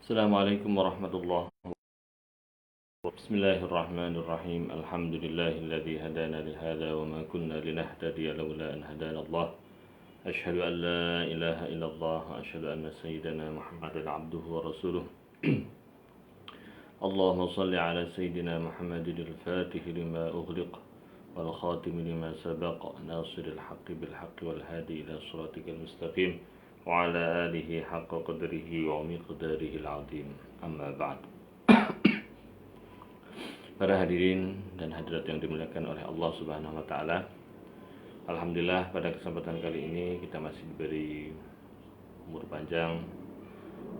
Assalamualaikum warahmatullahi wabarakatuh. Bismillahirrahmanirrahim. Alhamdulillahilladzi hadana lihada wa ma kunna linahtadiya laula an hadana Allah. Asyhadu an la ilaha illallah wa asyhadu anna sayyidana Muhammadan abduhu wa rasuluh. Allahumma salli ala sayyidina Muhammadin al-Fatih lima ughliq wal khatim lima sabaq nasiril haqqi bil haqqi wal hadi ila siratikal mustaqim wa ala alihi haqqa qadrihi wa miqdarihi al-azim. Amma ba'd. Para hadirin dan hadirat yang dimuliakan oleh Allah Subhanahu wa taala. Alhamdulillah pada kesempatan kali ini kita masih diberi umur panjang,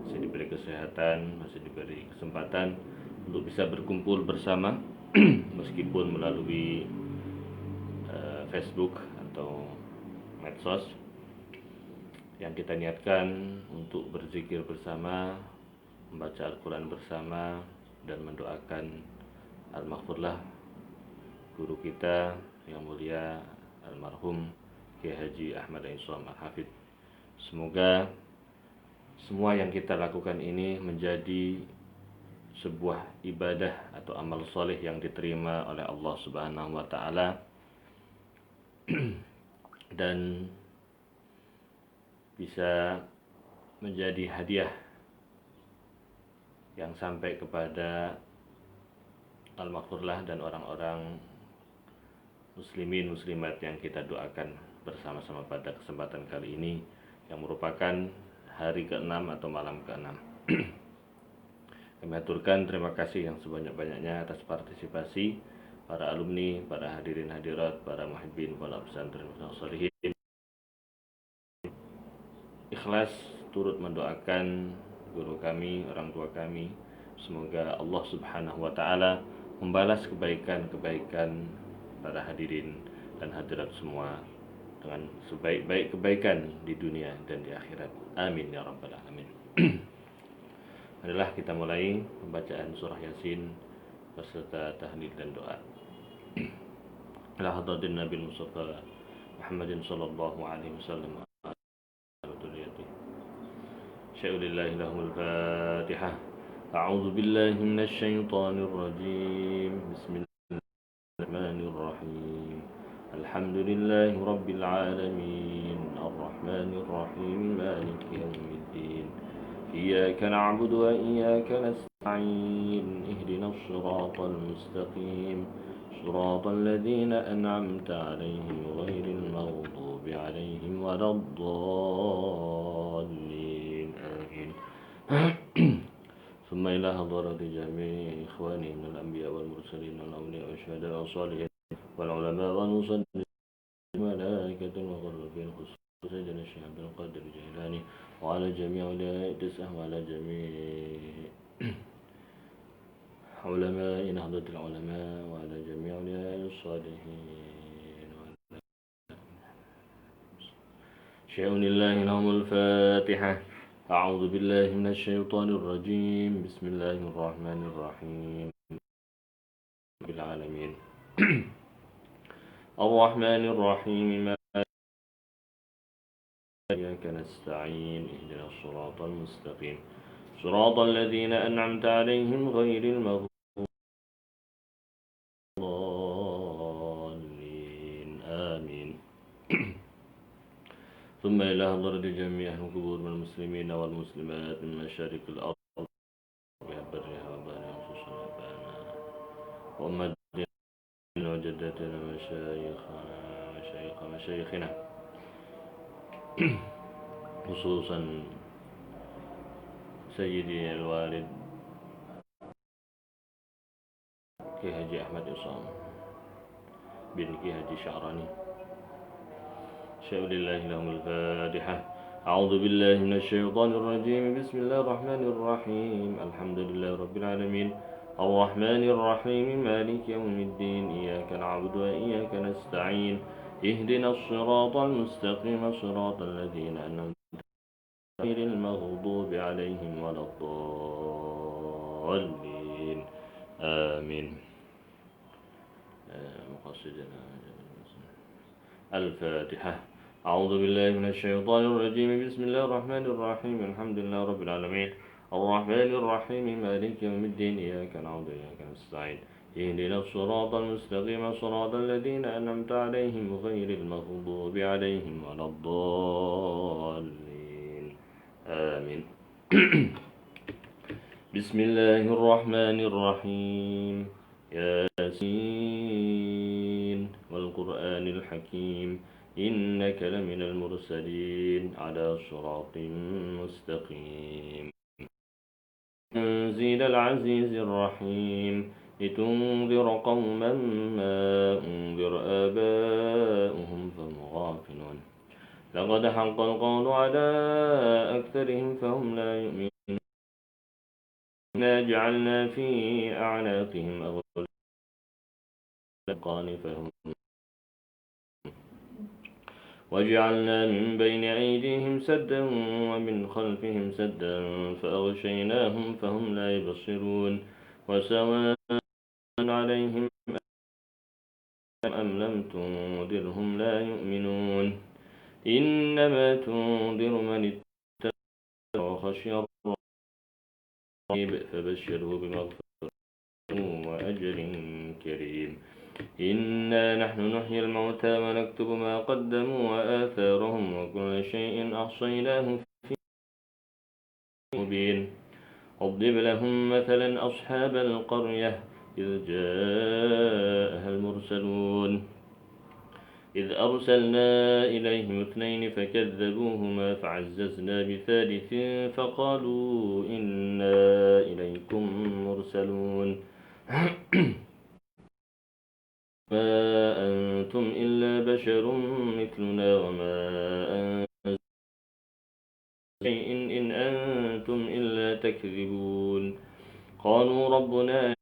masih diberi kesehatan, masih diberi kesempatan untuk bisa berkumpul bersama meskipun melalui Facebook atau medsos, yang kita niatkan untuk berzikir bersama, membaca Al-Quran bersama, dan mendoakan al-maghfurlah guru kita yang mulia almarhum Kiai Haji Ahmad Aisyam Al-Hafidh. Semoga semua yang kita lakukan ini menjadi sebuah ibadah atau amal soleh yang diterima oleh Allah Subhanahu wa taala dan bisa menjadi hadiah yang sampai kepada al-maghfurlah dan orang-orang muslimin muslimat yang kita doakan bersama-sama pada kesempatan kali ini, yang merupakan hari ke-6 atau malam ke-6. Kami aturkan terima kasih yang sebanyak-banyaknya atas partisipasi para alumni, para hadirin hadirat, para muhibbin, para pesantren sholihin. Ikhlas turut mendoakan guru kami, orang tua kami. Semoga Allah Subhanahu wa taala membalas kebaikan-kebaikan para hadirin dan hadirat semua dengan sebaik-baik kebaikan di dunia dan di akhirat. Amin ya rabbal alamin. Adalah kita mulai pembacaan surah Yasin beserta tahlil dan doa. Ala hadratin Nabi Mustafa Muhammadin sallallahu alaihi wasallam. Syai'ulillahi lahumul Fatihah. A'udzu billahi minasy syaithanir rajim. Bismillahirrahmanirrahim. Alhamdulillahi rabbil alamin. Arrahmanir rahim. Maliki yaumiddin. Iyyaka na'budu wa iyyaka nasta'in. Ihdinas siratal mustaqim. Siratal ladzina an'amta 'alaihim ghairil maghdubi 'alaihim waladdallin. Amin. ثم إلى حضرة جميع إخواني من الأنبياء والمرسلين والأولياء والشهداء والصالحين والعلماء والمصلين والملائكة المقربين خصوصا سيدنا الشيخ عبد القادر الجيلاني وعلى جميع أولياء التسعة وعلى جميع علماء نهضة العلماء وعلى جميع أولياء الصالحين. شيء لله لهم الفاتحة. أعوذ بالله من الشيطان الرجيم. بسم الله الرحمن الرحيم. رب العالمين. الرحمن الرحيم. إياك نستعين. اهدنا الصراط المستقيم. صراط الذين أنعمت عليهم غير المغضوب عليهم. آمين. ثم إلى حضرة جميع القبور من المسلمين والمسلمات من مشارق الأرض برها وبحرها خصوصا أبانا وأمتنا وجدتنا مشايخنا خصوصا سيدي الوالد كي حجي أحمد إصام بن كي حجي شعراني. شيء لله لهم الفاتحة. أعوذ بالله من الشيطان الرجيم. بسم الله الرحمن الرحيم. الحمد لله رب العالمين. الرحمن الرحيم. مالك يوم الدين. إياك نعبد وإياك نستعين. اهدنا الصراط المستقيم. صراط الذين أنعمت عليهم غير المغضوب عليهم ولا الضالين. آمين. مقصدنا الفاتحة. أعوذ بالله من الشيطان الرجيم. بسم الله الرحمن الرحيم. الحمد لله رب العالمين الرحمن الرحيم مالك يوم الدين إياك نعبد وإياك نستعين اهدنا الصراط المستقيم صراط الذين أنعمت عليهم غير المغضوب عليهم ولا الضالين آمين. بسم الله الرحمن الرحيم. ياسين والقرآن الحكيم إنك لمن المرسلين على صراط مستقيم. تنزيل العزيز الرحيم لتنذر قوما ما أنذر آباؤهم فهم غافلون. لقد حق القول على أكثرهم فهم لا يؤمنون. إنا جعلنا في أعناقهم أغلالا فهم وجعلنا من بين أيديهم سدا ومن خلفهم سدا فأغشيناهم فهم لا يبصرون. وسواء عليهم أم لم تنذرهم لا يؤمنون. إنما تنذر من اتقى وخشي الرقيب فبشره بمغفرة وأجر كريم. إنا نحن نحيي الموتى ونكتب ما قدموا وآثارهم وكل شيء أحصيناه في مبين. اضرب لهم مثلا أصحاب القرية إذ جاءها المرسلون إذ أرسلنا إليهم اثنين فكذبوهما فعززنا بثالث فقالوا إنا إليكم مرسلون. ما أنتم إلا بشر مثلنا وما أنتم شيء إن أنتم إلا تكذبون. قالوا ربنا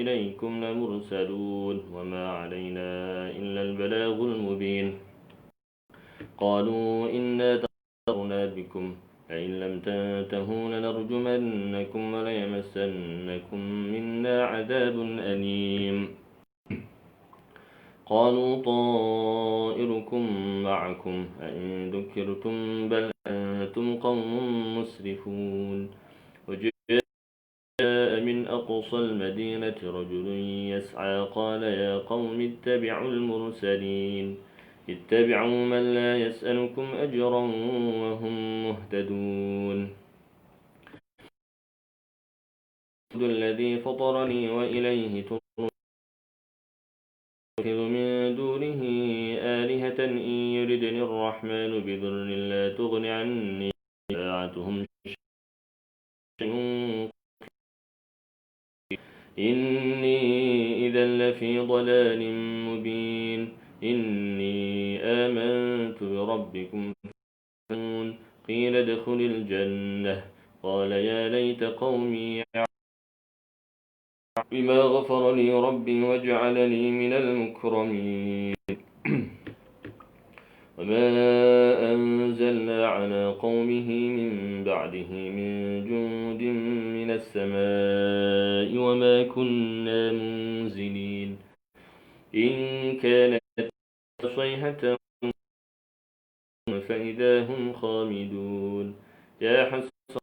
إليكم لمرسلون وما علينا إلا البلاغ المبين. قالوا إنا تطيرنا بكم لئن لم تنتهوا لنرجمنكم وليمسنكم منا عذاب أليم. قالوا طائركم معكم أئن ذكرتم بل أنتم قوم مسرفون. وجاء من أقصى المدينة رجل يسعى قال يا قوم اتبعوا المرسلين اتبعوا من لا يسألكم أجرا وهم مهتدون. الذي فطرني وإليه ترجعون. من دونه آلهة إن يردني الرحمن بضر لا تغن عني شفاعتهم شيئا إني إذا لفي ضلال مبين. إني آمنت بربكم فاسمعون. قيل ادخل الجنة قال يا ليت قومي بما غفر لي ربي وجعلني من المكرمين. وما أنزلنا على قومه من بعده من جند من السماء وما كنا منزلين. إن كانت صيحة فإذا هم خامدون. يا حسرة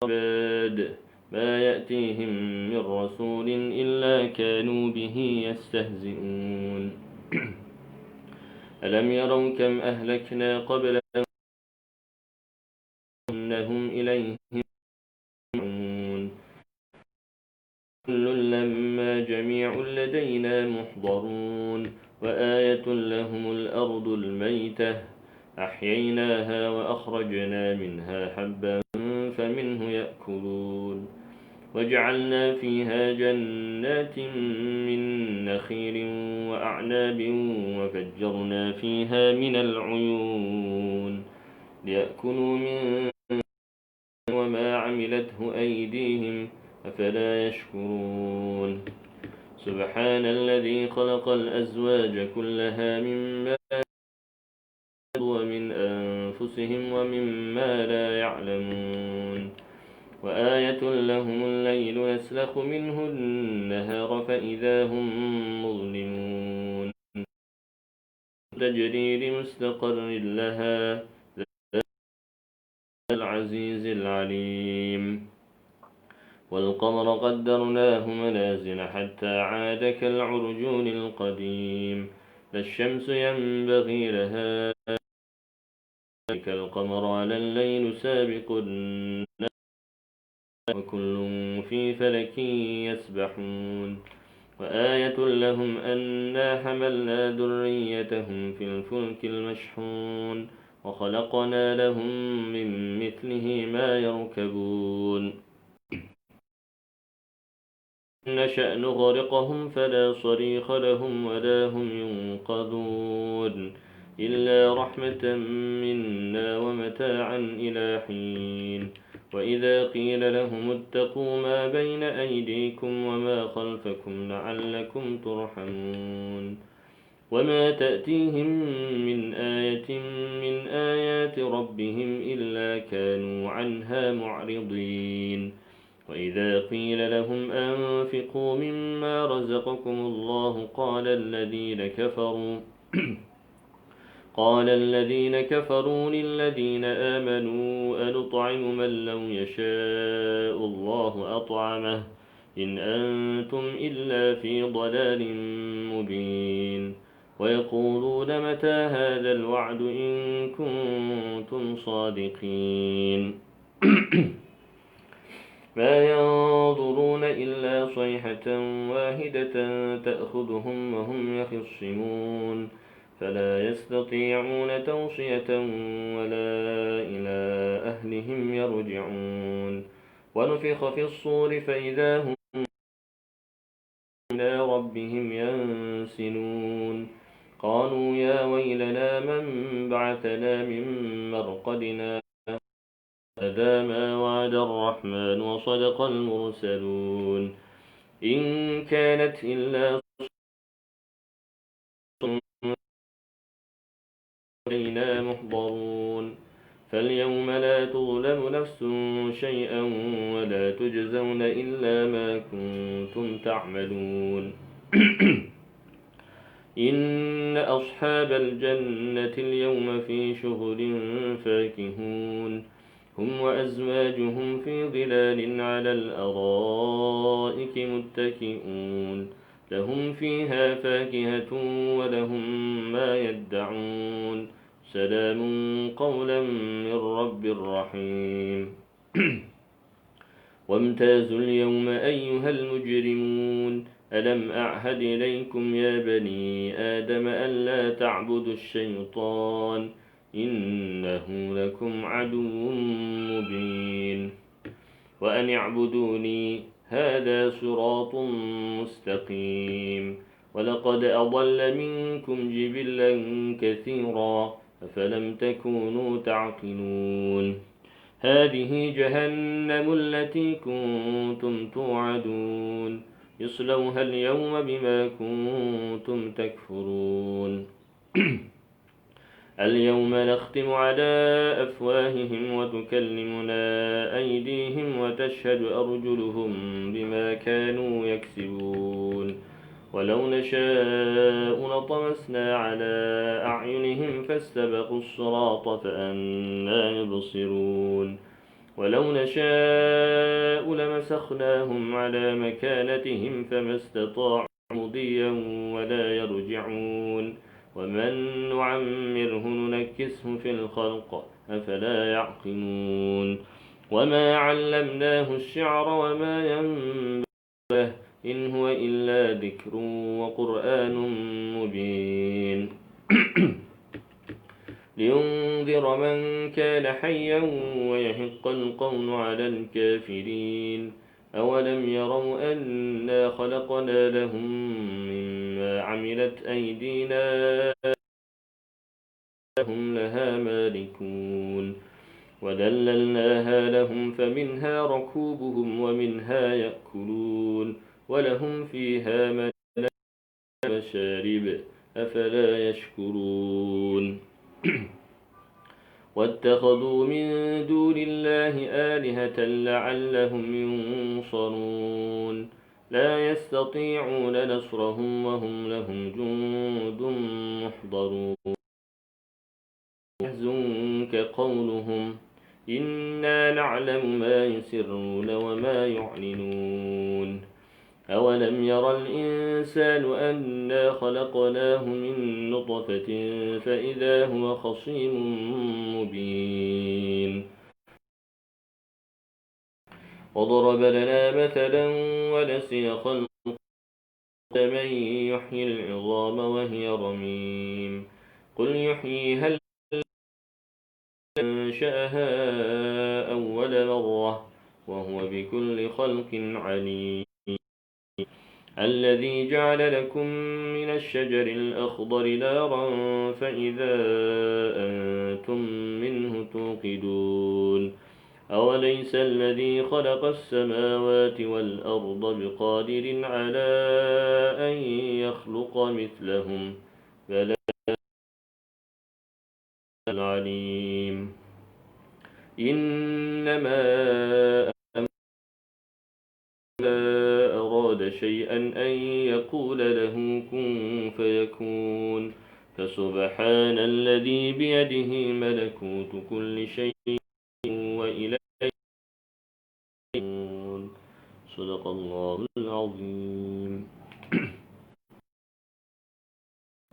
العباد ما يأتيهم من رسول إلا كانوا به يستهزئون. ألم يروا كم أهلكنا قبلهم إنهم إليهم يرجعون. كل لما جميع لدينا محضرون. وآية لهم الأرض الميتة أحييناها وأخرجنا منها حبا فمنه يأكلون. وجعلنا فيها جنات من نخيل وأعناب وفجرنا فيها من العيون ليأكلوا من وما عملته أيديهم أفلا يشكرون. سبحان الذي خلق الأزواج كلها مما ومن أنفسهم ومما لا يعلمون. وآية لهم الليل نسلخ منه النهار فإذا هم مظلمون. تجري لمستقر لها العزيز العليم والقمر قدرناه منازل حتى عاد كالعرجون القديم لا الشمس ينبغي لها كالقمر ولا الليل سابق النهار وكل في فلك يسبحون وآية لهم أنا حملنا ذريتهم في الفلك المشحون وخلقنا لهم من مثله ما يركبون نشأ نغرقهم فلا صريخ لهم ولا هم ينقذون إلا رحمة منا ومتاعا إلى حين وإذا قيل لهم اتقوا ما بين أيديكم وما خلفكم لعلكم ترحمون وما تأتيهم من آية من آيات ربهم إلا كانوا عنها معرضين وإذا قيل لهم أنفقوا مما رزقكم الله قال الذين كفروا للذين آمنوا أنطعم من لو يشاء الله أطعمه إن أنتم إلا في ضلال مبين ويقولون متى هذا الوعد إن كنتم صادقين ما ينظرون إلا صيحة واحدة تأخذهم وهم يخصمون فلا يستطيعون توصية ولا إلى أهلهم يرجعون ونفخ في الصور فإذا هم إلى ربهم ينسلون قالوا يا ويلنا من بعثنا من مرقدنا هذا ما وعد الرحمن وصدق المرسلون إن كانت إلا إلينا محضرون فاليوم لا تظلم نفس شيئا ولا تجزون إلا ما كنتم تعملون إن أصحاب الجنة اليوم في شغل فاكهون هم وأزواجهم في ظلال على الأرائك متكئون لهم فيها فاكهة ولهم ما يدعون سلام قولا من رب رحيم وامتازوا اليوم أيها المجرمون ألم أعهد إليكم يا بني آدم ألا تعبدوا الشيطان إنه لكم عدو مبين وأن اعبدوني هذا صراط مستقيم ولقد أضل منكم جبلا كثيرا أفلم تكونوا تعقلون هذه جهنم التي كنتم توعدون اصلوها اليوم بما كنتم تكفرون اليوم نختم على أفواههم وتكلمنا أيديهم وتشهد أرجلهم بما كانوا يكسبون ولو نشاء لطمسنا على أعينهم فاستبقوا الصراط فأنى يبصرون ولو نشاء لمسخناهم على مكانتهم فما استطاعوا مضيا ولا يرجعون ومن نعمره ننكسه في الخلق أفلا يعقلون وما علمناه الشعر وما ينبغي له إن هو إلا ذكر وقرآن مبين لينذر من كان حيا ويحق القول على الكافرين أولم يروا أنا خلقنا لهم مما عملت أيدينا هم لها مالكون وذللناها لهم فمنها ركوبهم ومنها يأكلون ولهم فيها مشارب أفلا يشكرون واتخذوا من دون الله آلهة لعلهم ينصرون لا يستطيعون نصرهم وهم لهم جند محضرون يحزنك قولهم إنا نعلم ما يسرون وما يعلنون أولم ير الإنسان أنا خلقناه من نطفة فإذا هو خصيم مبين وضرب لنا مثلا ونسي خلقه من يحيي العظام وهي رميم قل يحييها أنشأها أول مرة وهو بكل خلق عليم الذي جعل لكم من الشجر الأخضر نارا فإذا أنتم منه توقدون أوليس الذي خلق السماوات والأرض بقادر على أن يخلق مثلهم بلى العليم إنما أراد شيئا أن يقول له كن فيكون فسبحان الذي بيده ملكوت كل شيء وإليه يرجعون صدق الله العظيم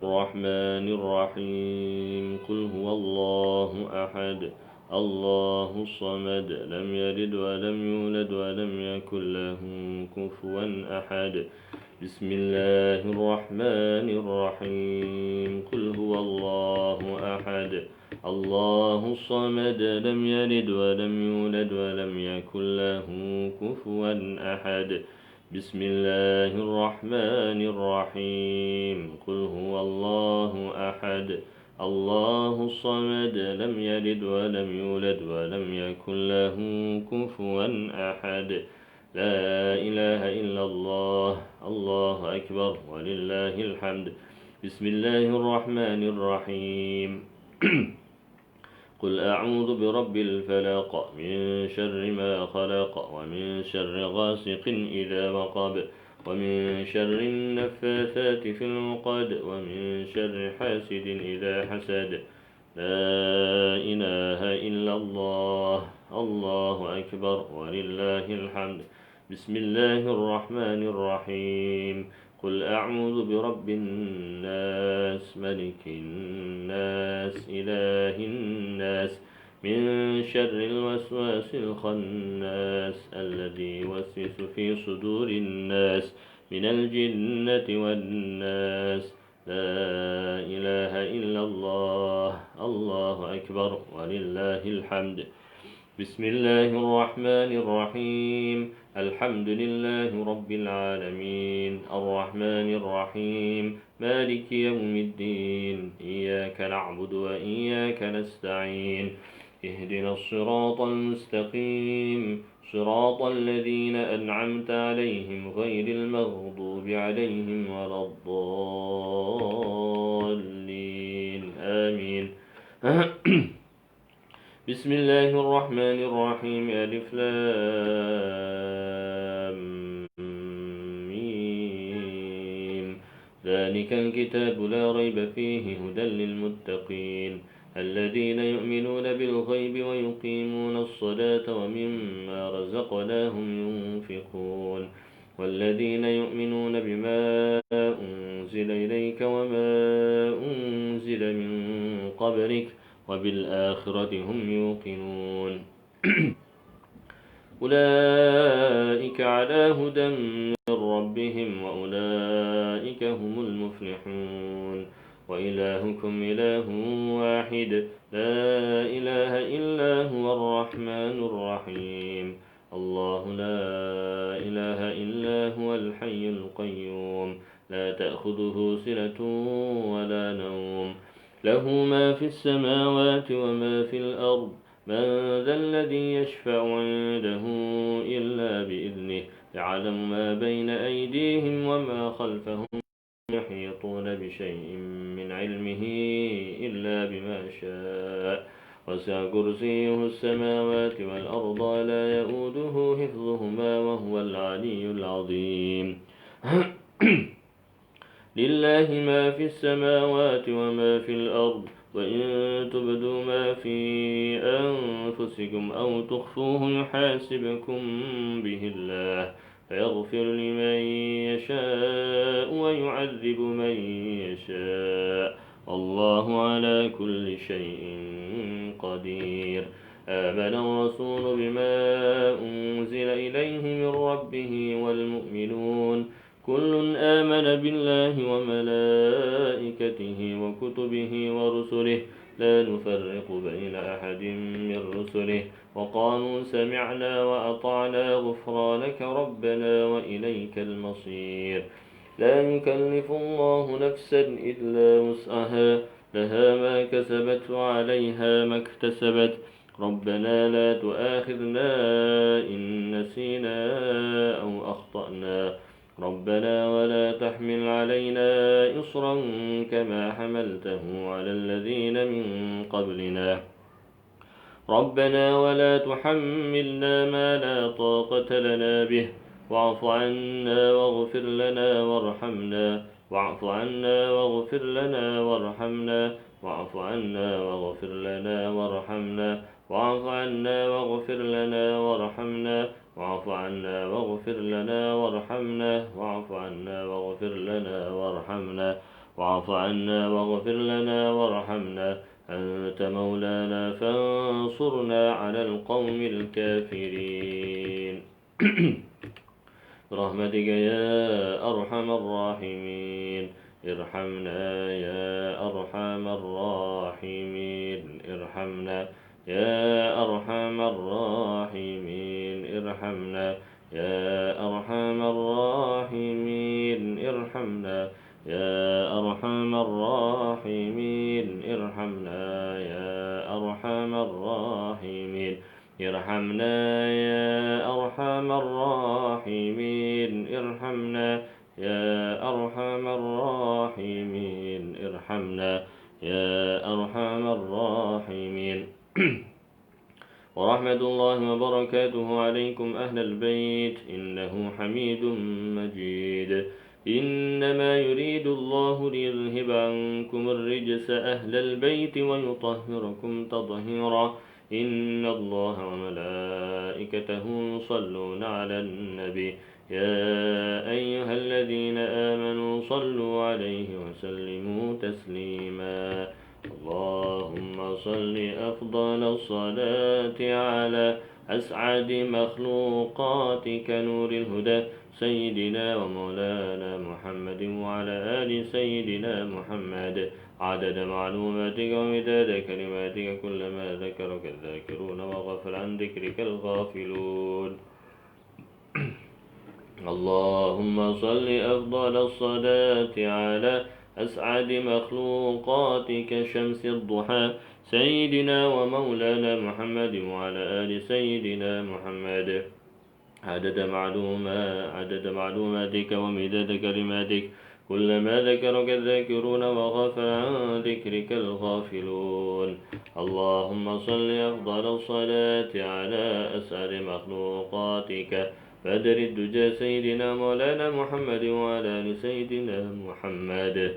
الرحمن الرحيم قل هو الله أحد الله الصمد لم يلد ولم يولد ولم يكن له كفوا أحد بسم الله الرحمن الرحيم قل هو الله أحد الله الصمد لم يلد ولم يولد ولم يكن له كفوا أحد بسم الله الرحمن الرحيم قل هو الله أحد الله الصمد لم يلد ولم يولد ولم يكن له كفوا أحد لا إله إلا الله الله أكبر ولله الحمد بسم الله الرحمن الرحيم قل أعوذ برب الفلق من شر ما خلق ومن شر غاسق إذا وقب ومن شر النفاثات في العقد ومن شر حاسد إذا حسد لا إله إلا الله الله أكبر ولله الحمد بسم الله الرحمن الرحيم قل أعوذ برب الناس ملك الناس إله الناس من شر الوسواس الخناس الذي يوسوس في صدور الناس من الجنة والناس لا إله إلا الله الله أكبر ولله الحمد بسم الله الرحمن الرحيم الحمد لله رب العالمين الرحمن الرحيم مالك يوم الدين إياك نعبد وإياك نستعين اهدنا الصراط المستقيم صراط الذين أنعمت عليهم غير المغضوب عليهم ولا الضالين آمين بسم الله الرحمن الرحيم ألف لام ميم ذلك الكتاب لا ريب فيه هدى للمتقين الذين يؤمنون بالغيب ويقيمون الصلاة ومما رزقناهم ينفقون والذين يؤمنون بما أنزل إليك وما أنزل من قبلك وبالآخرة هم يوقنون أولئك على هدى من ربهم وأولئك هم المفلحون وإلهكم إله واحد لا إله إلا هو الرحمن الرحيم الله لا إله إلا هو الحي القيوم لا تأخذه سنة ولا نوم له ما في السماوات وما في الأرض من ذا الذي يشفع عنده إلا بإذنه يعلم ما بين أيديهم وما خلفهم يحيطون بشيء من علمه إلا بما شاء وسع كرسيه السماوات والأرض لا يؤوده حفظهما وهو العلي العظيم لله ما في السماوات وما في الأرض وإن تبدوا ما في أنفسكم أو تخفوه يحاسبكم به الله فيغفر لمن يشاء ويعذب من يشاء والله على كل شيء قدير آمن الرسول بما أنزل إليه من ربه والمؤمنون كل آمن بالله وملائكته وكتبه ورسله لا نفرق بين أحد من رسله وقالوا سمعنا وأطعنا غفرانك ربنا وإليك المصير لا يكلف الله نفسا إلا وسعها لها ما كسبت وعليها ما اكتسبت ربنا لا تؤاخذنا إن نسينا أو أخطأنا ربنا ولا تحمل علينا إصرا كما حملته على الذين من قبلنا ربنا ولا تحملنا ما لا طاقة لنا به واعف عنا واغفر لنا وارحمنا واعف عنا واغفر لنا وارحمنا واعف عنا واغفر لنا وارحمنا واعف عنا واغفر لنا وارحمنا واعف عنا واغفر لنا وارحمنا واعف عنا واغفر لنا وارحمنا واعف عنا واغفر لنا وارحمنا أنت مولانا فانصرنا على القوم الكافرين برحمتك يا أرحم الراحمين ارحمنا يا أرحم الراحمين ارحمنا يا أرحم الراحمين ارحمنا يا أرحم الراحمين ارحمنا يا أرحم الراحمين ارحمنا يا أرحم الراحمين ارحمنا يا أرحم الراحمين ارحمنا يا أرحم الراحمين ارحمنا يا أرحم الراحمين ورحمة الله وبركاته عليكم أهل البيت إنه حميد مجيد إنما يريد الله ليذهب عنكم الرجس أهل البيت ويطهركم تطهيرا إن الله وملائكته يصلون على النبي يا أيها الذين آمنوا صلوا عليه وسلموا تسليما اللهم صل أفضل الصلاة على أسعد مخلوقاتك نور الهدى سيدنا ومولانا محمد وعلى آل سيدنا محمد عدد معلوماتك ومداد كلماتك كلما ذكرك الذاكرون وغفل عن ذكرك الغافلون اللهم صل أفضل الصلاة على أسعد مخلوقاتك شمس الضحى سيدنا ومولانا محمد وعلى آل سيدنا محمد عدد معلوماتك ومداد كلماتك كلما ذكرك الذاكرون وغفل عن ذكرك الغافلون اللهم صل أفضل الصلاة على أسعد مخلوقاتك بدر الدجى سيدنا مولانا محمد وعلى آل سيدنا محمد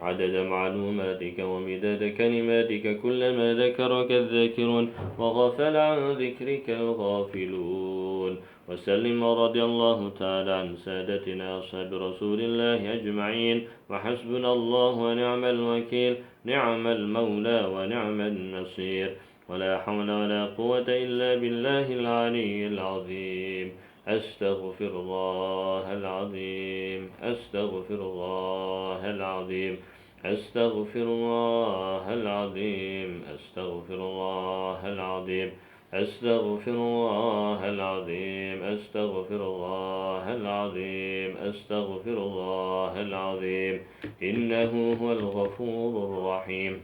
عدد معلوماتك ومداد كلماتك كلما ذكرك الذاكرون وغفل عن ذكرك الغافلون وسلم رضي الله تعالى عن سادتنا أصحاب رسول الله أجمعين وحسبنا الله ونعم الوكيل نعم المولى ونعم النصير ولا حول ولا قوة إلا بالله العلي العظيم أستغفر الله العظيم أستغفر الله العظيم أستغفر الله العظيم أستغفر الله العظيم أستغفر الله العظيم أستغفر الله العظيم أستغفر الله العظيم إنه هو الغفور الرحيم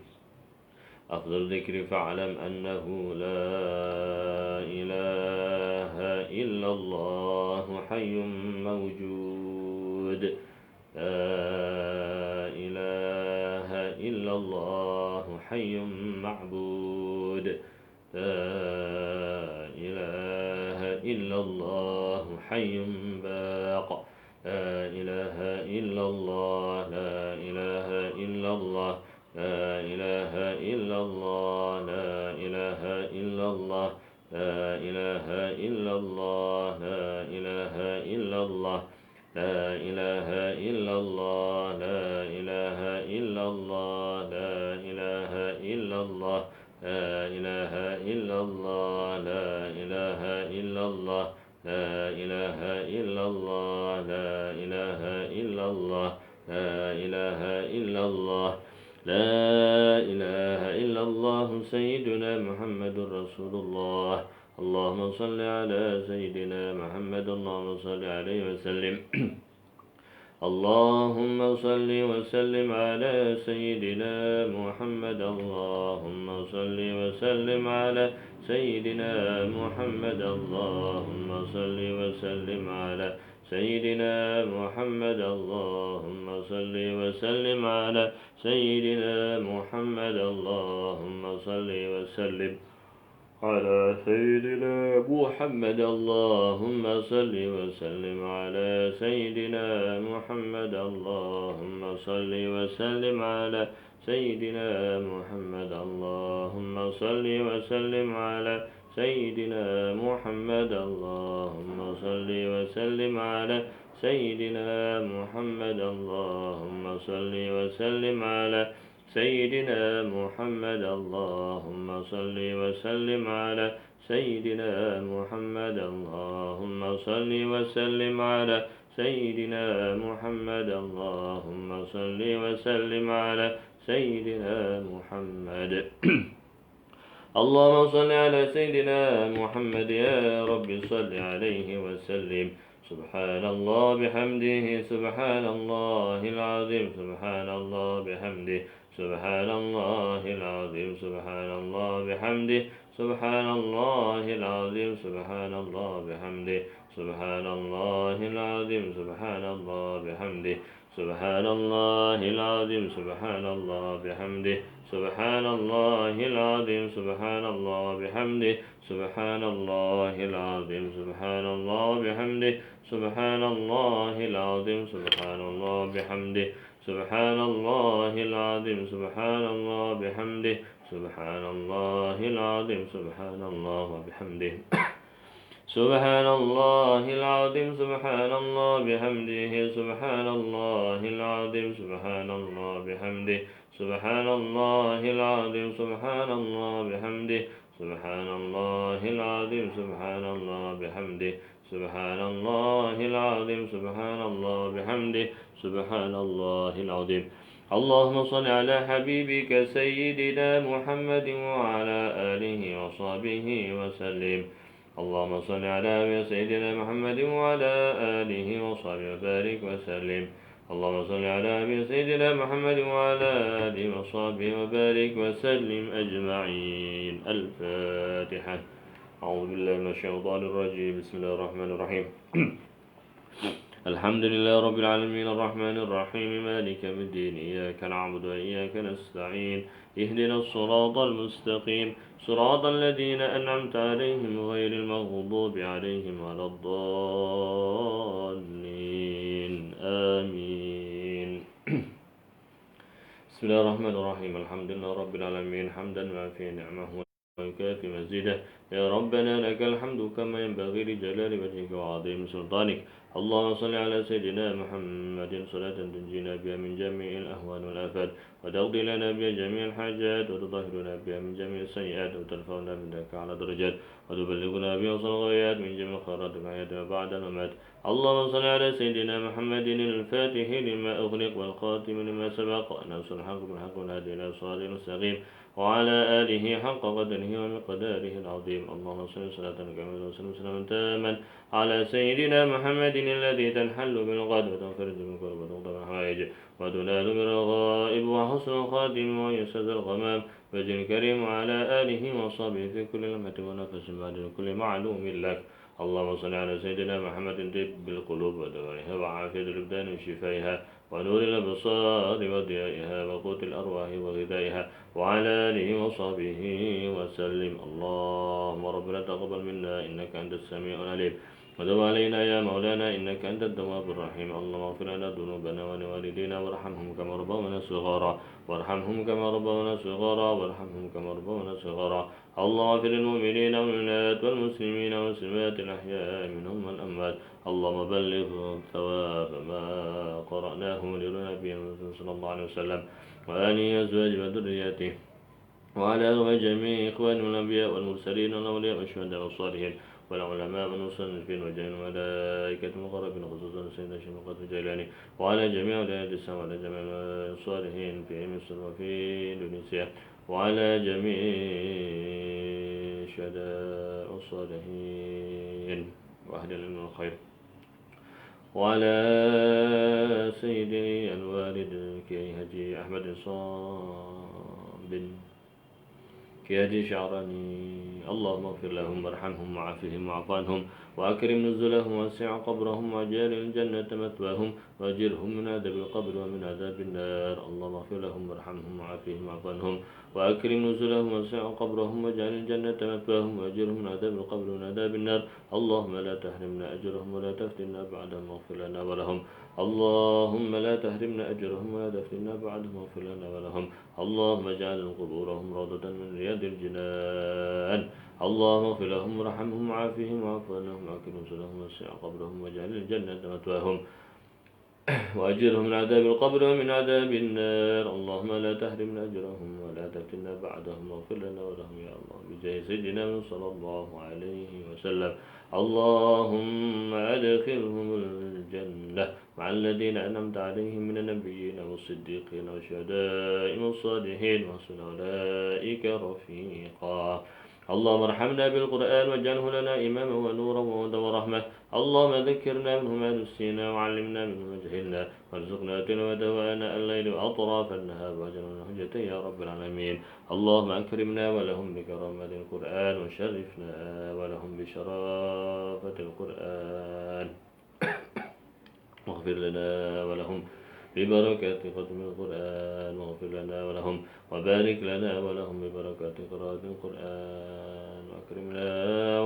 أفضل ذكر فاعلم أنه لا إله إلا الله حي موجود لا إله إلا الله حي معبود معبود لا إله إلا الله حي باق لا إله إلا الله لا إله إلا الله لا إله إلا الله لا إله إلا الله لا إله إلا الله لا إله إلا الله لا إله إلا الله لا إله إلا الله لا إله إلا الله لا إله إلا الله لا إله إلا الله لا إله إلا الله لا إله إلا الله لا إله إلا الله لا إله إلا الله سيدنا محمد رسول الله اللهم صل على سيدنا محمد اللهم صل عليه وسلم اللهم صل وسلم على سيدنا محمد اللهم صل وسلم على سيدنا محمد اللهم صل وسلم على سيدنا محمد اللهم صل وسلم على سيدنا محمد اللهم صل وسلم على سيدنا محمد اللهم صل وسلم على سيدنا محمد اللهم صل وسلم على سيدنا محمد اللهم صل وسلم على سيدنا محمد اللهم صل وسلم على سيدنا محمد اللهم صل وسلم على سيدنا محمد اللهم صل وسلم على سيدنا محمد اللهم صل وسلم على سيدنا محمد اللهم صل وسلم على سيدنا محمد اللهم صل على سيدنا محمد يا رب صل عليه وسلم سبحان الله بحمده سبحان الله العظيم سبحان الله بحمده سبحان الله العظيم سبحان الله بحمده سبحان الله العظيم سبحان الله بحمده سبحان الله العظيم سبحان الله بحمده سبحان الله العظيم سبحان الله بحمده سبحان الله العظيم سبحان الله بحمده سبحان الله العظيم سبحان الله بحمده سبحان الله العظيم سبحان الله بحمده سبحان الله العظيم سبحان الله بحمده سبحان الله العظيم سبحان الله بحمده سبحان الله العظيم سبحان الله بحمده سبحان الله العظيم سبحان الله بحمده سبحان الله العظيم سبحان الله بحمده سبحان الله العظيم سبحان الله بحمده سبحان الله العظيم سبحان الله بحمده سبحان الله العظيم اللهم صل على حبيبك سيدنا محمد وعلى آله وصحبه وسلم اللهم صل على سيدنا محمد وعلى آله وصحبه وبارك وسلم اللهم صل على سيدنا محمد وعلى آله وصحبه وبارك وسلم أجمعين الفاتحة أعوذ بالله من الشيطان الرجيم بسم الله الرحمن الرحيم الحمد لله رب العالمين الرحمن الرحيم مالك يوم الدين إياك نعبد وإياك نستعين اهدنا الصراط المستقيم صراط الذين أنعمت عليهم غير المغضوب عليهم ولا الضالين آمين بسم الله الرحمن الرحيم الحمد لله رب العالمين حمدا وافي نعمه ويكافي مزيده يا ربنا لك الحمد كما ينبغي لجلال وجهك وعظيم سلطانك اللهم صل على سيدنا محمد صلاة تنجينا بها من جميع الأهوال والآفات وتقضي لنا بها جميع الحاجات وتطهرنا بها من جميع السيئات وترفعنا منك على درجات وتبلغنا بها أوصى الغايات من جميع خيرات الحياة وبعد الممات اللهم صل على سيدنا محمد الفاتح لما أغلق والخاتم لما سبق ناصر الحق بالحق والهادي إلى صراط المستقيم وعلى آله حق قدره ومقداره العظيم اللهم صل صلاة كاملة وسلم سلاما تاما على سيدنا محمد الذي تنحل بالغد وتنفرج بالكرب وتقضى بالحوائج وتنال بالرغائب وحسن الخاتم ويسد الغمام وجه الكريم وعلى آله وصحبه في كل لمحة ونفس بعد كل معلوم لك اللهم صل على سيدنا محمد طب القلوب ودوائها وعافية الأبدان وشفائها ونور الأبصار وضيائها وقوت الأرواح وغذائها وعلى آله وصحبه وسلم. اللهم ربنا تقبل منا إنك أنت السميع العليم وتب علينا يا مولانا إنك أنت التواب الرحيم. اللهم اغفر لنا ذنوبنا ولوالدينا وارحمهم كما ربونا صغارا وارحمهم كما ربونا صغارا وارحمهم كما ربونا صغارا. اللهم اغفر للمؤمنين والمؤمنات والمسلمين والمسلمات الأحياء منهم والأموات. اللهم بلغ ثواب ما قرأناه لنبينا صلى الله عليه وسلم وآله وأزواجه وذرياته وعلى أزواج جميع إخوان الأنبياء والمرسلين والأولياء والشهداء والصالحين والعلماء والمصنفين وجميع الملائكة المقربين خصوصا سيدنا الشيخ القادر الجيلاني وعلى جميع أولياء السماء وعلى جميع الصالحين في مصر وفي إندونيسيا وعلى جميع الشهداء والصالحين وأهل العلم والخير وعلى سيدي الوالد كي هجي أحمد صاب كيادي شعراني. اللهم اغفر لهم وارحمهم وعافهم واعف عنهم وأكرم نزلهم واسع قبرهم وجعل الجنة مثواهم وأجرهم من عذاب القبر ومن عذاب النار. اللهم اغفر لهم وارحمهم وعافهم واعف عنهم وأكرم نزلهم واسع قبرهم وجعل الجنة مثواهم وأجرهم من عذاب القبر ومن عذاب النار. اللهم لا تحرمنا أجرهم ولا تفتنا بعدهم واغفر لنا ولهم. اللهم لا تحرمنا أجرهم ولا تفتنا بعدهم واغفر لنا ولهم. اللهم اجعل قبورهم روضة من رياض الجنان. اللهم اغفر لهم وارحمهم وعافهم واعف عنهم واكرم نزلهم واسع قبرهم واجعل الجنة مثواهم وأجرهم من عذاب القبر ومن عذاب النار. اللهم لا تحرمنا أجرهم ولا تفتنا بعدهم واغفر لنا ولهم يا الله بجاه سيدنا صلى الله عليه وسلم. اللهم أدخلهم الجنة مع الذين أنعمت عليهم من النبيين والصديقين والشهداء والصالحين وحسن أولئك رفيقا. اللهم ارحمنا بالقرآن واجعله لنا إماما ونورا وهدى ورحمة. اللهم ذكرنا منه ما نسينا وعلمنا منه ما جهلنا وارزقنا تلاوته آناء الليل وأطراف النهار واجعلنا حجة يا رب العالمين. اللهم أكرمنا ولهم بكرامة القرآن وشرفنا ولهم بشرافة القرآن واغفر لنا ولهم ببركة ختم القرآن واغفر لنا ولهم وبارك لنا ولهم ببركة قراءة القرآن وأكرمنا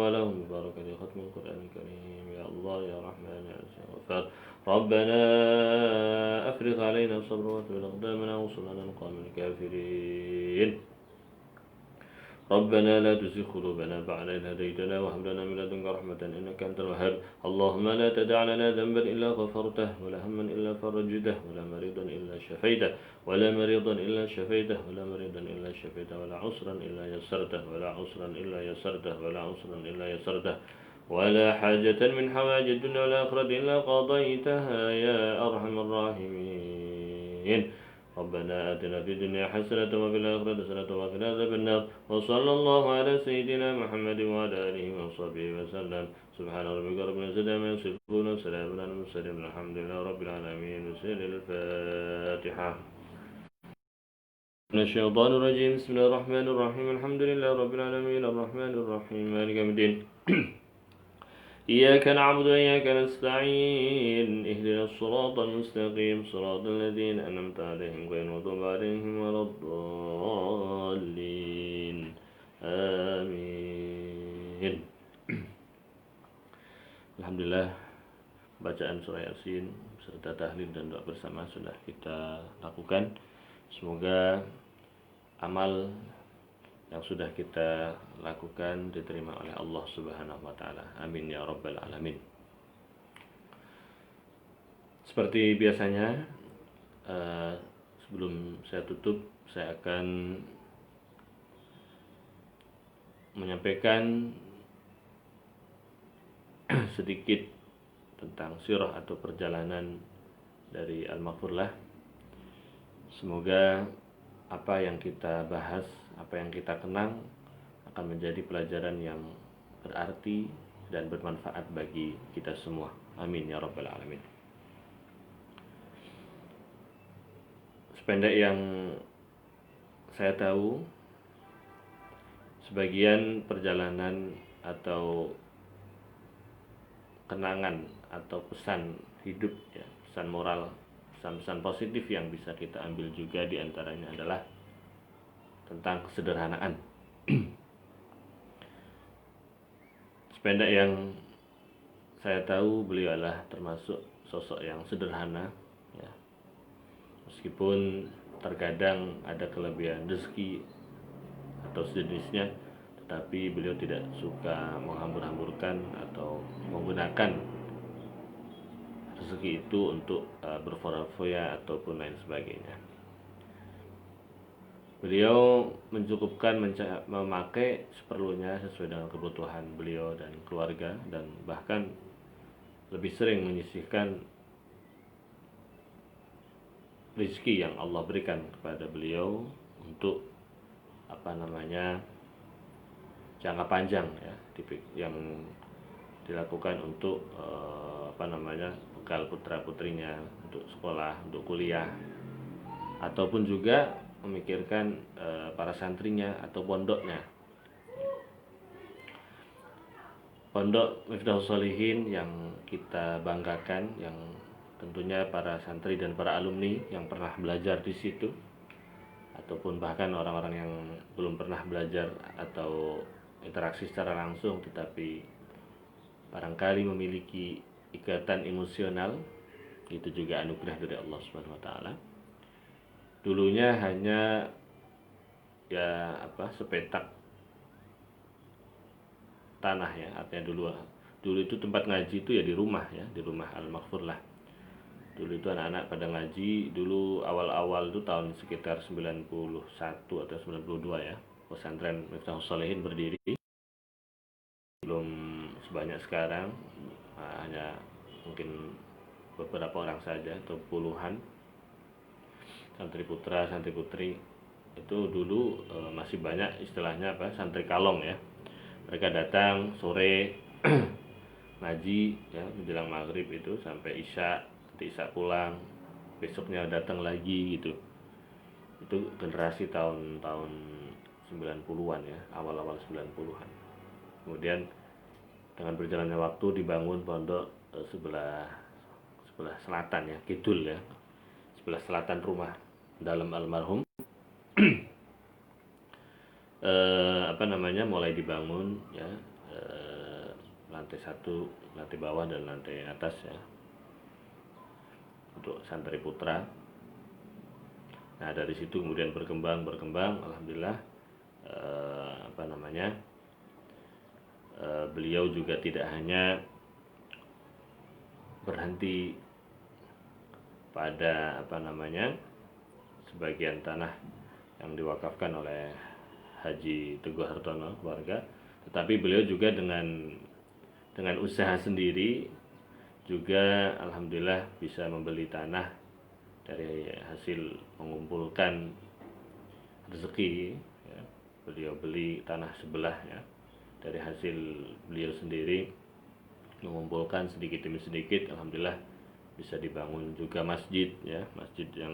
ولهم ببركة ختم القرآن الكريم يا الله يا رحمن يا غفار. ربنا أفرغ علينا الصبر وثبت أقدامنا وانصرنا على القوم الكافرين. ربنا لا تزغ قلوبنا بعد إذ هديتنا وهب لنا من لدنك رحمة إنك أنت الوهاب. اللهم لا تدع لنا ذنبا إلا غفرته ولا هما إلا فرجته ولا مريضا إلا شفيته ولا مريضا إلا شفيته ولا مريضا إلا شفيته ولا عسرا إلا يسرته ولا عسرا إلا يسرته ولا عسرا إلا يسرته ولا حاجة من حوائج الدنيا والآخرة إلا قضيتها يا أرحم الراحمين. ربنا آتنا في الدنيا حسنة وفي الآخرة حسنة وقنا عذاب النار. وصلى الله على سيدنا محمد وعلى آله وصحبه وسلم. سبحان ربك رب العزة عما يصفون وسلام على المرسلين الحمد لله رب العالمين. بسم الفاتحة. من الشيطان الرجيم. بسم الله الرحمن الرحيم. الحمد لله رب العالمين الرحمن الرحيم مالك يوم الدين. إياك نعبد وإياك نستعين اهدنا الصراط المستقيم صراط الذين أنعمت عليهم غير المغضوب عليهم ولا الضالين آمين. Alhamdulillah, bacaan surah Yasin serta tahlil dan doa bersama sudah kita lakukan. Semoga amal yang sudah kita lakukan diterima oleh Allah Subhanahu wa taala. Amin ya rabbal alamin. Seperti biasanya, sebelum saya tutup, saya akan menyampaikan sedikit tentang sirah atau perjalanan dari Al-Maghfurlah. Semoga apa yang kita bahas, apa yang kita kenang akan menjadi pelajaran yang berarti dan bermanfaat bagi kita semua. Amin ya rabbal alamin. Sependek yang saya tahu, sebagian perjalanan atau kenangan atau pesan hidup, ya, pesan moral pesan-pesan positif yang bisa kita ambil juga diantaranya adalah tentang kesederhanaan. Sependek yang saya tahu, beliau adalah termasuk sosok yang sederhana, ya. Meskipun terkadang ada kelebihan rezeki atau sejenisnya, tetapi beliau tidak suka menghambur-hamburkan atau menggunakan rezeki itu untuk berfoya-foya ataupun lain sebagainya. Beliau mencukupkan memakai seperlunya sesuai dengan kebutuhan beliau dan keluarga, dan bahkan lebih sering menyisihkan rezeki yang Allah berikan kepada beliau untuk jangka panjang, ya, yang dilakukan untuk bekal putra-putrinya untuk sekolah, untuk kuliah, ataupun juga memikirkan para santrinya atau pondoknya. Pondok Miftahus Shalihin yang kita banggakan, yang tentunya para santri dan para alumni yang pernah belajar di situ, ataupun bahkan orang-orang yang belum pernah belajar atau interaksi secara langsung tetapi barangkali memiliki ikatan emosional, itu juga anugerah dari Allah Subhanahu wa taala. Dulunya hanya sepetak tanah, ya, artinya dulu itu tempat ngaji itu ya di rumah Al-Maghfur lah. Dulu itu anak-anak pada ngaji, dulu awal-awal itu tahun sekitar 91 atau 92, ya, pesantren Miftahus Shalihin berdiri. Belum sebanyak sekarang, hanya mungkin beberapa orang saja atau puluhan santri putra, santri putri. Itu dulu masih banyak istilahnya santri kalong, ya. Mereka datang sore ngaji, ya, menjelang maghrib itu sampai isya, nanti isya pulang, besoknya datang lagi gitu. Itu generasi tahun 90-an, ya, awal-awal 90-an. Kemudian dengan berjalannya waktu dibangun pondok sebelah selatan, ya, kidul, ya, sebelah selatan rumah dalam almarhum. Mulai dibangun, ya, lantai 1, lantai bawah dan lantai atas, ya, untuk santri putra. Nah, dari situ kemudian berkembang, alhamdulillah. Beliau juga tidak hanya berhenti pada sebagian tanah yang diwakafkan oleh Haji Teguh Hartono keluarga, tetapi beliau juga dengan usaha sendiri juga alhamdulillah bisa membeli tanah dari hasil mengumpulkan rezeki, ya. Beliau beli tanah sebelah, ya, dari hasil beliau sendiri mengumpulkan sedikit demi sedikit, alhamdulillah bisa dibangun juga masjid, ya, masjid yang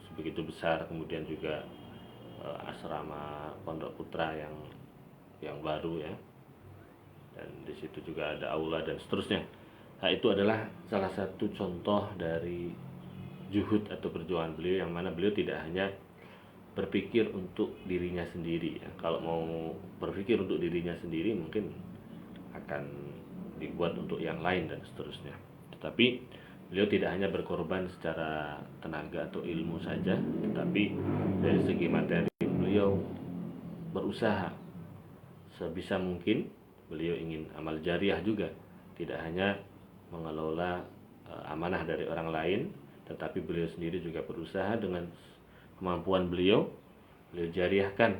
sebegitu besar, kemudian juga asrama pondok putra yang baru, ya, dan di situ juga ada aula dan seterusnya. Nah, itu adalah salah satu contoh dari juhud atau perjuangan beliau, yang mana beliau tidak hanya berpikir untuk dirinya sendiri, ya. Kalau mau berpikir untuk dirinya sendiri mungkin akan dibuat untuk yang lain dan seterusnya. Tetapi beliau tidak hanya berkorban secara tenaga atau ilmu saja, tetapi dari segi materi beliau berusaha sebisa mungkin. Beliau ingin amal jariah juga, tidak hanya mengelola amanah dari orang lain, tetapi beliau sendiri juga berusaha dengan kemampuan beliau jariahkan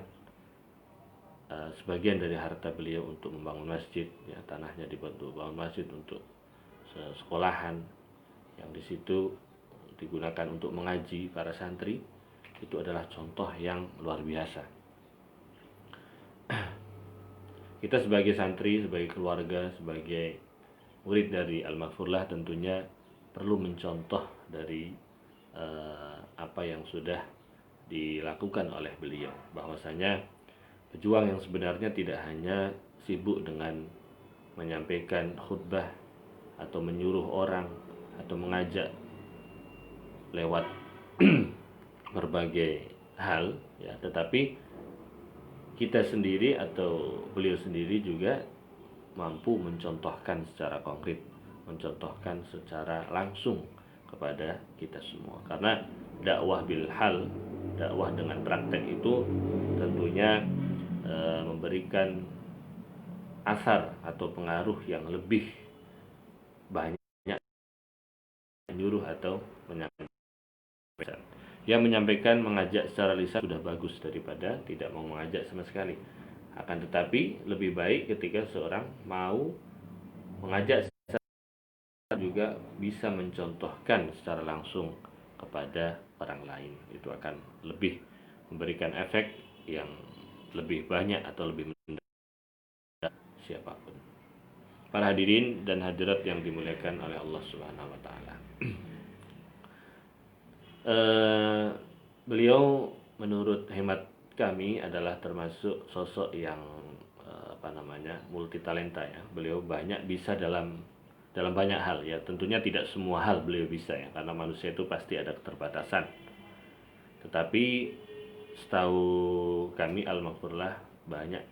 sebagian dari harta beliau untuk membangun masjid, ya, tanahnya dibuat untuk bangun masjid, untuk sekolahan yang di situ digunakan untuk mengaji para santri. Itu adalah contoh yang luar biasa. Kita sebagai santri, sebagai keluarga, sebagai murid dari Al-Maghfurlah tentunya perlu mencontoh dari apa yang sudah dilakukan oleh beliau, bahwasanya pejuang yang sebenarnya tidak hanya sibuk dengan menyampaikan khutbah atau menyuruh orang atau mengajak lewat berbagai hal ya, tetapi kita sendiri atau beliau sendiri juga mampu mencontohkan secara konkret, mencontohkan secara langsung kepada kita semua. Karena dakwah bil hal, dakwah dengan praktek itu tentunya memberikan asar atau pengaruh yang lebih banyak menyuruh atau menyampaikan. Yang menyampaikan, mengajak secara lisan sudah bagus daripada tidak mau mengajak sama sekali. Akan tetapi lebih baik ketika seorang mau mengajak juga bisa mencontohkan secara langsung kepada orang lain. Itu akan lebih memberikan efek yang lebih banyak atau lebih mendadak siapapun. Para hadirin dan hadirat yang dimuliakan oleh Allah Subhanahu wa taala. Beliau menurut hemat kami adalah termasuk sosok yang multi talenta ya. Beliau banyak bisa dalam banyak hal ya. Tentunya tidak semua hal beliau bisa ya, karena manusia itu pasti ada keterbatasan. Tetapi setahu kami Al-Maghfurlah banyak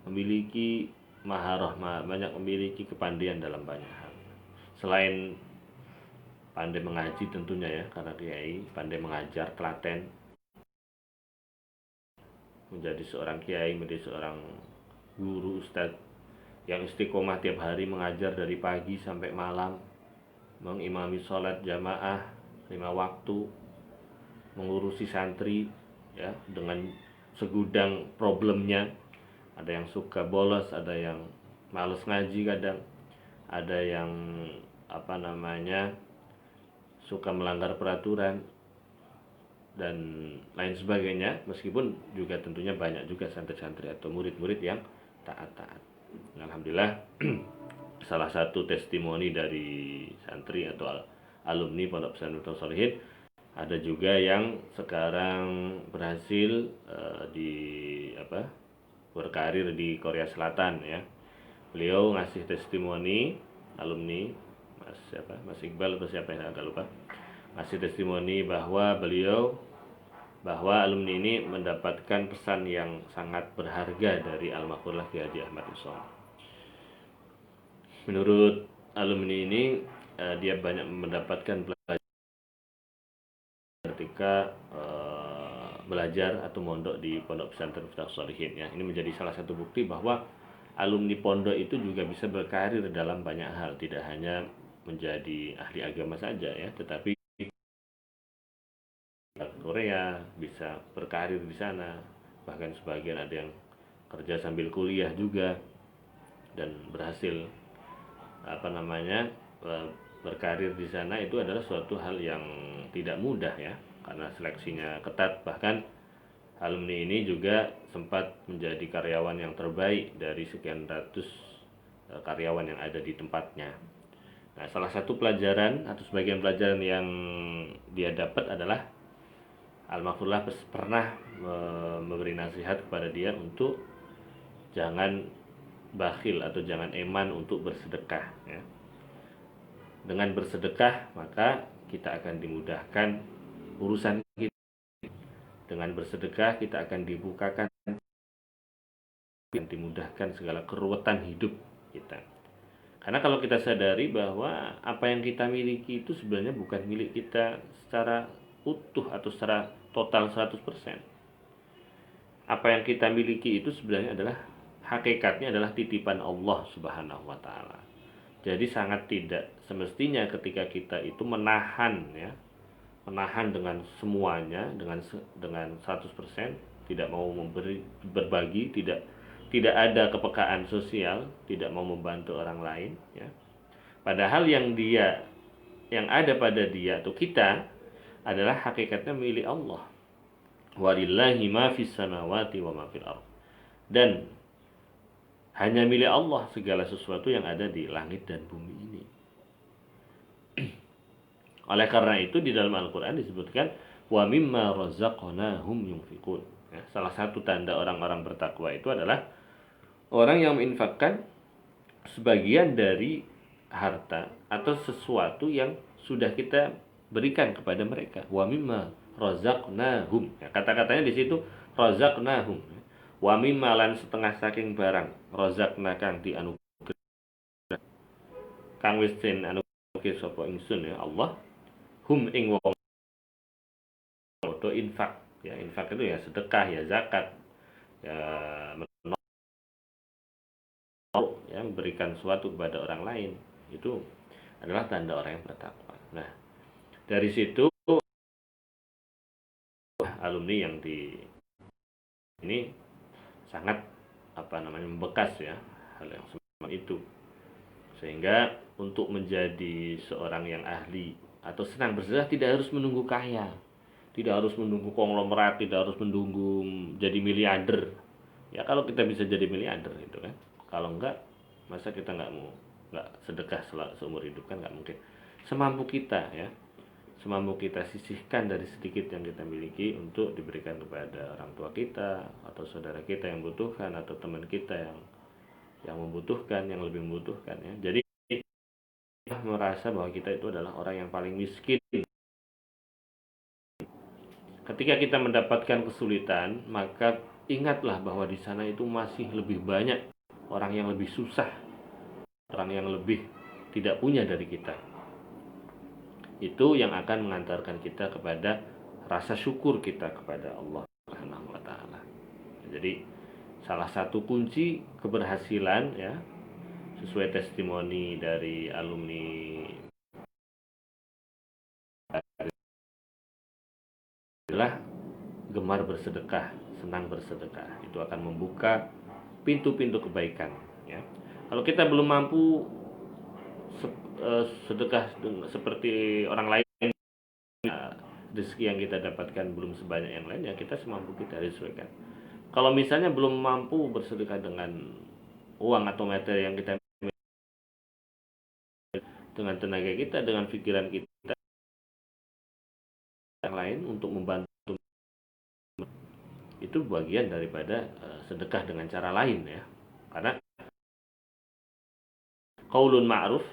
memiliki maharah, banyak memiliki kepandaian dalam banyak hal. Selain pandai mengaji tentunya ya, karena kiai, pandai mengajar, telaten, menjadi seorang kiai, menjadi seorang guru, ustadz yang istiqomah tiap hari mengajar dari pagi sampai malam, mengimami sholat jamaah 5 waktu, mengurusi santri ya dengan segudang problemnya. Ada yang suka bolos, ada yang males ngaji kadang, ada yang suka melanggar peraturan dan lain sebagainya. Meskipun juga tentunya banyak juga santri-santri atau murid-murid yang taat-taat. Alhamdulillah salah satu testimoni dari santri atau alumni Pondok Pesantren Miftahul Shalihin, ada juga yang sekarang berhasil berkarir di Korea Selatan ya. Beliau ngasih testimoni, alumni Mas Iqbal atau siapa yang agak lupa, ngasih testimoni bahwa alumni ini mendapatkan pesan yang sangat berharga dari Al-Maghfurlah Kiai Haji Ahmad Husson. Menurut alumni ini, dia banyak mendapatkan pelajaran ketika belajar atau mondok di Pondok Pesantren Miftahul Shalihin ya. Ini menjadi salah satu bukti bahwa alumni pondok itu juga bisa berkarir dalam banyak hal, tidak hanya menjadi ahli agama saja ya, tetapi Korea bisa berkarir di sana, bahkan sebagian ada yang kerja sambil kuliah juga dan berhasil berkarir di sana. Itu adalah suatu hal yang tidak mudah ya, karena seleksinya ketat. Bahkan alumni ini juga sempat menjadi karyawan yang terbaik dari sekian ratus karyawan yang ada di tempatnya. Nah, salah satu pelajaran atau sebagian pelajaran yang dia dapat adalah Al-Maghfurlah pernah memberi nasihat kepada dia untuk jangan bakhil atau jangan eman untuk bersedekah ya. Dengan bersedekah maka kita akan dimudahkan urusan kita. Dengan bersedekah kita akan dibukakan dan dimudahkan segala keruwetan hidup kita. Karena kalau kita sadari bahwa apa yang kita miliki itu sebenarnya bukan milik kita secara utuh atau secara total 100%. Apa yang kita miliki itu sebenarnya adalah hakikatnya adalah titipan Allah Subhanahu wa taala. Jadi sangat tidak semestinya ketika kita itu menahan dengan semuanya, dengan 100%, tidak mau berbagi, tidak ada kepekaan sosial, tidak mau membantu orang lain ya. Padahal yang ada pada dia atau kita adalah hakikatnya milik Allah. Walillahi ma fis samawati wa ma fil ardh. Dan hanya milik Allah segala sesuatu yang ada di langit dan bumi ini. Oleh karena itu di dalam Al-Qur'an disebutkan wa mimma razaqnahum yunfiqun. Ya, salah satu tanda orang-orang bertakwa itu adalah orang yang menginfakkan sebagian dari harta atau sesuatu yang sudah kita berikan kepada mereka. Wa mimma razaqnahum. Ya, kata-katanya di situ razaqnahum. Wa mimma lan setengah saking barang razaqna kang dianugerah kang wis den anugerah sapa ingsun ya Allah hum ing wong padha infak. Ya, infak itu ya sedekah, ya zakat, ya ya memberikan sesuatu kepada orang lain, itu adalah tanda orang yang bertakwa. Nah, dari situ alumni yang di ini sangat membekas ya hal yang semacam itu, sehingga untuk menjadi seorang yang ahli atau senang bersedekah tidak harus menunggu kaya, tidak harus menunggu konglomerat, tidak harus menunggu jadi miliarder. Ya kalau kita bisa jadi miliarder gitu kan, kalau enggak masa kita nggak sedekah seumur hidup, kan nggak mungkin. Semampu kita ya, semampu kita sisihkan dari sedikit yang kita miliki untuk diberikan kepada orang tua kita atau saudara kita yang membutuhkan atau teman kita yang membutuhkan, yang lebih membutuhkan ya. Jadi kita merasa bahwa kita itu adalah orang yang paling miskin. Ketika kita mendapatkan kesulitan, maka ingatlah bahwa di sana itu masih lebih banyak orang yang lebih susah, orang yang lebih tidak punya dari kita. Itu yang akan mengantarkan kita kepada rasa syukur kita kepada Allah Subhanahu wa taala. Jadi salah satu kunci keberhasilan ya, sesuai testimoni dari alumni adalah gemar bersedekah, senang bersedekah. Itu akan membuka pintu-pintu kebaikan ya. Kalau kita belum mampu sedekah seperti orang lain, rezeki yang kita dapatkan belum sebanyak yang lain, ya kita semampu kita disesuaikan. Kalau misalnya belum mampu bersedekah dengan uang atau materi yang kita, dengan tenaga kita, dengan pikiran kita yang lain untuk membantu, itu bagian daripada sedekah dengan cara lain ya. Karena qaulun ma'ruf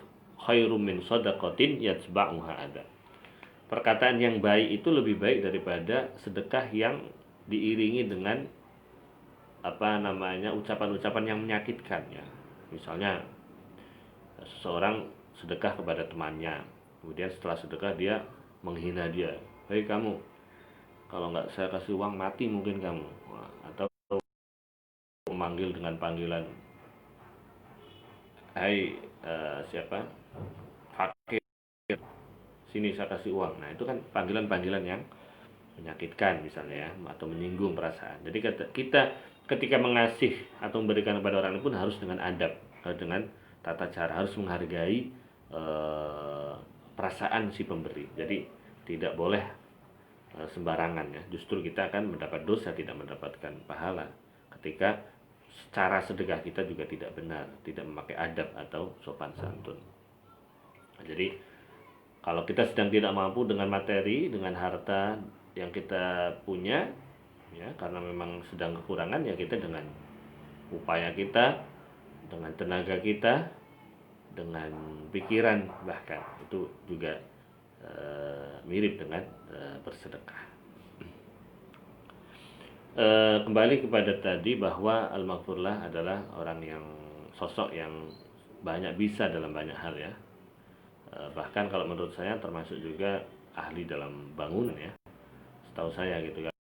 khairum min shadaqatin yatba'uha ada. Perkataan yang baik itu lebih baik daripada sedekah yang diiringi dengan ucapan-ucapan yang menyakitkan ya. Misalnya seseorang sedekah kepada temannya, kemudian setelah sedekah dia menghina dia, hei kamu, kalau nggak saya kasih uang mati mungkin kamu. Atau memanggil dengan panggilan, hai siapa, fakir, sini saya kasih uang. Nah itu kan panggilan-panggilan yang menyakitkan misalnya ya, atau menyinggung perasaan. Jadi kita ketika mengasih atau memberikan kepada orang lain pun harus dengan adab, dengan tata cara, harus menghargai perasaan si pemberi. Jadi tidak boleh sembarangan ya. Justru kita akan mendapat dosa, tidak mendapatkan pahala ketika cara sedekah kita juga tidak benar, tidak memakai adab atau sopan santun. Jadi kalau kita sedang tidak mampu dengan materi, dengan harta yang kita punya ya, karena memang sedang kekurangan, ya kita dengan upaya kita, dengan tenaga kita, dengan pikiran bahkan, itu juga mirip dengan bersedekah. Kembali kepada tadi bahwa al-maghfurlah adalah orang yang sosok yang banyak bisa dalam banyak hal ya. Bahkan kalau menurut saya termasuk juga ahli dalam bangunan ya. Setahu saya gitu kan,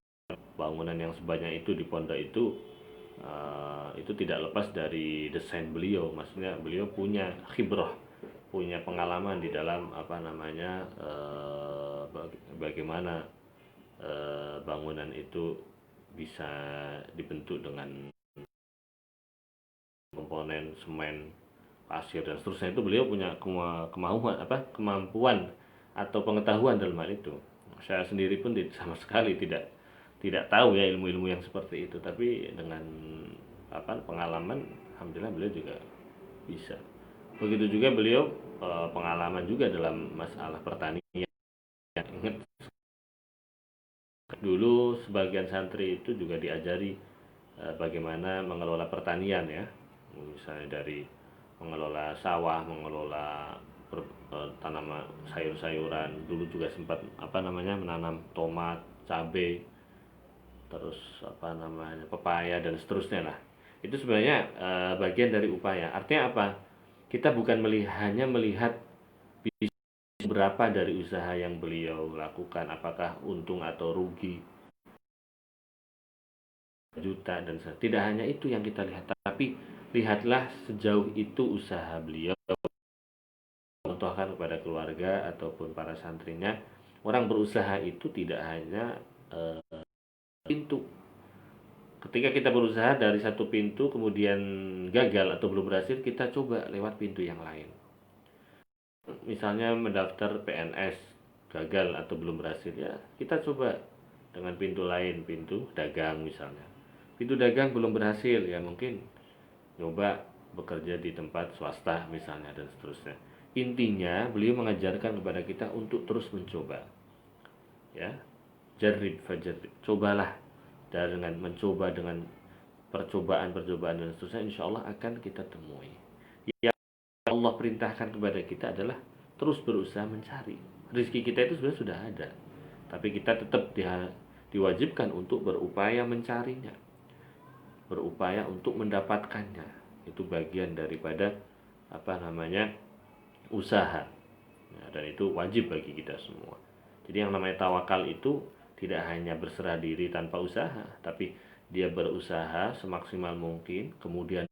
bangunan yang sebanyak itu di pondok itu tidak lepas dari desain beliau. Maksudnya beliau punya khibrah, punya pengalaman di dalam bagaimana bangunan itu bisa dibentuk dengan komponen semen, pasir dan seterusnya. Itu beliau punya kemampuan atau pengetahuan dalam hal itu. Saya sendiri pun sama sekali tidak tahu ya ilmu-ilmu yang seperti itu, tapi dengan pengalaman, alhamdulillah beliau juga bisa. Begitu juga beliau pengalaman juga dalam masalah pertanian. Ingat dulu sebagian santri itu juga diajari bagaimana mengelola pertanian ya, misalnya dari mengelola sawah, mengelola tanaman sayur-sayuran. Dulu juga sempat menanam tomat, cabai, terus pepaya dan seterusnya lah. Itu sebenarnya bagian dari upaya. Artinya apa? Kita bukan hanya melihat berapa dari usaha yang beliau lakukan, apakah untung atau rugi juta dan tidak hanya itu yang kita lihat, tapi lihatlah sejauh itu usaha beliau contohkan kepada keluarga ataupun para santrinya. Orang berusaha itu tidak hanya pintu. Ketika kita berusaha dari satu pintu kemudian gagal atau belum berhasil, kita coba lewat pintu yang lain. Misalnya mendaftar PNS, gagal atau belum berhasil, ya kita coba dengan pintu lain, pintu dagang misalnya. Pintu dagang belum berhasil, ya mungkin coba bekerja di tempat swasta misalnya dan seterusnya. Intinya beliau mengajarkan kepada kita untuk terus mencoba. Ya, jarrib fajarrib, cobalah. Dengan mencoba, dengan percobaan dan seterusnya, insya Allah akan kita temui. Yang Allah perintahkan kepada kita adalah terus berusaha mencari. Rezeki kita itu sebenarnya sudah ada, tapi kita tetap diwajibkan untuk berupaya mencarinya, berupaya untuk mendapatkannya. Itu bagian daripada usaha. Nah, dan itu wajib bagi kita semua. Jadi yang namanya tawakal itu tidak hanya berserah diri tanpa usaha, tapi dia berusaha semaksimal mungkin, kemudian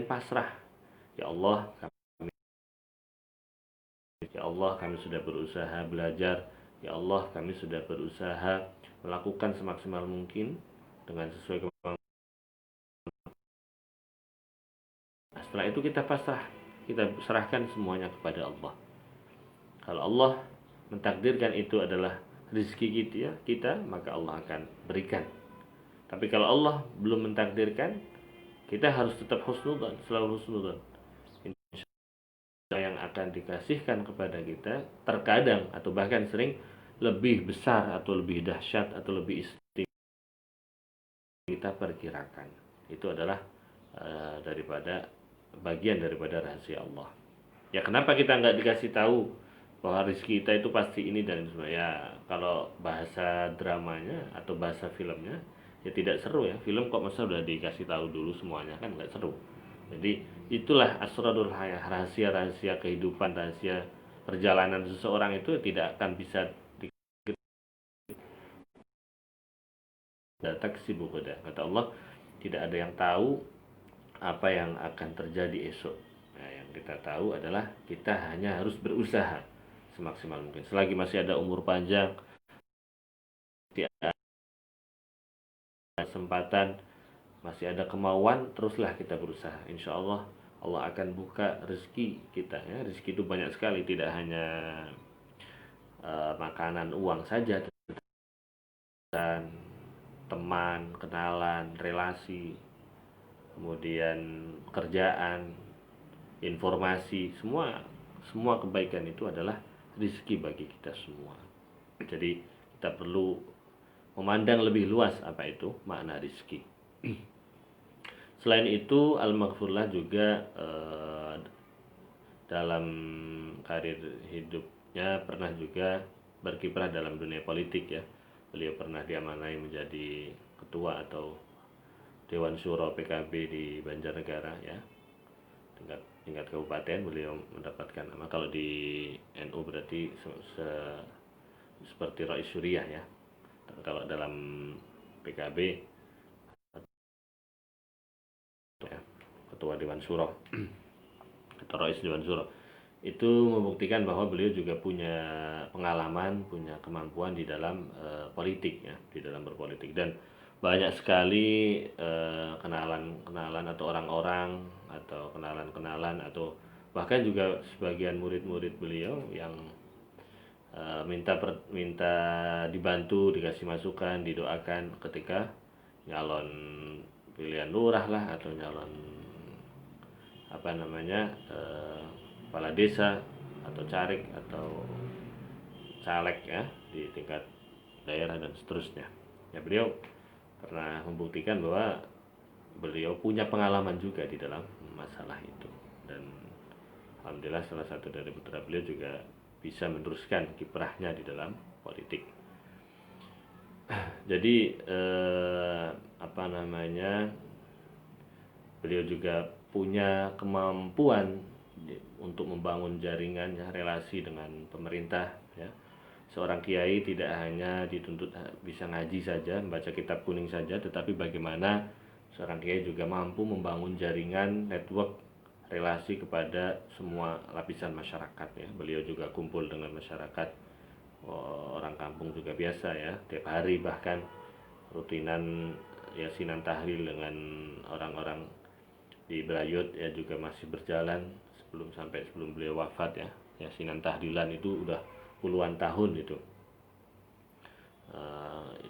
pasrah. Ya Allah, kami sudah berusaha belajar. Ya Allah, kami sudah berusaha melakukan semaksimal mungkin dengan sesuai kemampuan. Setelah itu kita pasrah, kita serahkan semuanya kepada Allah. Kalau Allah mentakdirkan itu adalah rezeki kita, maka Allah akan berikan. Tapi kalau Allah belum mentakdirkan, kita harus tetap husnudzon, selalu husnudzon. Yang akan dikasihkan kepada kita terkadang atau bahkan sering lebih besar atau lebih dahsyat atau lebih istimewa kita perkirakan. Itu adalah bagian daripada rahasia Allah. Ya kenapa kita nggak dikasih tahu bahwa rezeki kita itu pasti ini dan sebagainya? Ya, kalau bahasa dramanya atau bahasa filmnya ya tidak seru ya. Film kok masa udah dikasih tahu dulu semuanya, kan nggak seru. Jadi itulah asrarul hayah, rahasia-rahasia kehidupan, rahasia perjalanan seseorang itu tidak akan bisa taksi bukoda. Kata Allah, tidak ada yang tahu apa yang akan terjadi esok. Nah, yang kita tahu adalah kita hanya harus berusaha semaksimal mungkin. Selagi masih ada umur panjang, ada kesempatan, masih ada kemauan, teruslah kita berusaha. Insya Allah Allah akan buka rezeki kita. Ya, rezeki itu banyak sekali, tidak hanya makanan, uang saja, dan teman, kenalan, relasi, kemudian pekerjaan, informasi, semua kebaikan itu adalah rezeki bagi kita semua. Jadi kita perlu memandang lebih luas apa itu makna rezeki. Selain itu, Al-Maghfurlah juga dalam karir hidupnya pernah juga berkiprah dalam dunia politik ya. Beliau pernah diamanai menjadi ketua atau Dewan Syuro PKB di Banjarnegara ya. Tingkat kabupaten beliau mendapatkan nama. Kalau di NU berarti seperti Rais Syuriah ya. Kalau dalam PKB ya, ketua Dewan Syuro atau Rais Dewan Syuro, itu membuktikan bahwa beliau juga punya pengalaman, punya kemampuan di dalam politik ya, di dalam berpolitik, dan banyak sekali kenalan atau orang-orang atau kenalan atau bahkan juga sebagian murid-murid beliau yang minta dibantu, dikasih masukan, didoakan ketika nyalon pilihan lurah lah atau nyalon kepala desa atau carik atau caleg ya di tingkat daerah dan seterusnya. Ya, beliau pernah membuktikan bahwa beliau punya pengalaman juga di dalam masalah itu, dan alhamdulillah salah satu dari putra beliau juga bisa meneruskan kiprahnya di dalam politik. Jadi apa namanya, beliau juga punya kemampuan untuk membangun jaringan ya, relasi dengan pemerintah ya. Seorang kiai tidak hanya dituntut bisa ngaji saja, membaca kitab kuning saja, tetapi bagaimana seorang kiai juga mampu membangun jaringan network relasi kepada semua lapisan masyarakat ya. Beliau juga kumpul dengan masyarakat, orang kampung juga biasa ya, tiap hari bahkan rutinan yasinan tahlil dengan orang-orang di Belayut ya juga masih berjalan sebelum beliau wafat ya. Yasinan tahlilan itu udah puluhan tahun itu.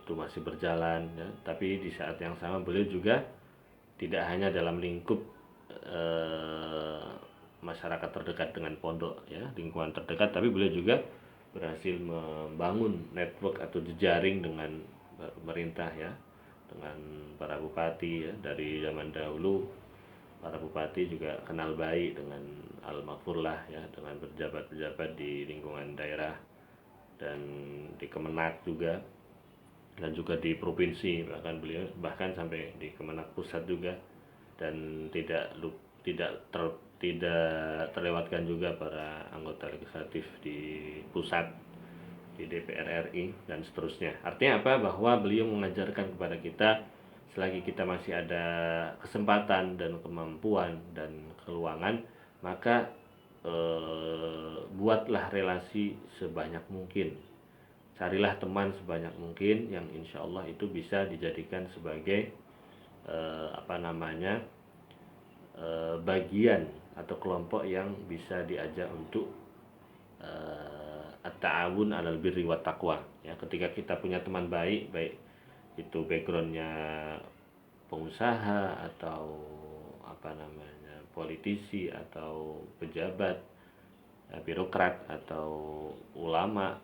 Itu masih berjalan ya. Tapi di saat yang sama beliau juga tidak hanya dalam lingkup masyarakat terdekat dengan pondok ya, lingkungan terdekat, tapi beliau juga berhasil membangun network atau jejaring dengan pemerintah ya, dengan para bupati ya. Dari zaman dahulu para bupati juga kenal baik dengan Al-Maghfurlah ya, dengan pejabat-pejabat di lingkungan daerah dan di Kemenak juga, dan juga di provinsi, bahkan beliau bahkan sampai di Kemenak pusat juga. Dan tidak terlewatkan juga para anggota legislatif di pusat, di DPR RI dan seterusnya. Artinya apa? Bahwa beliau mengajarkan kepada kita, selagi kita masih ada kesempatan dan kemampuan dan keluangan, maka buatlah relasi sebanyak mungkin, carilah teman sebanyak mungkin yang insya Allah itu bisa dijadikan sebagai bagian atau kelompok yang bisa diajak untuk at-ta'awun 'alal birri wat taqwa ya. Ketika kita punya teman baik itu backgroundnya pengusaha atau politisi atau pejabat, birokrat atau ulama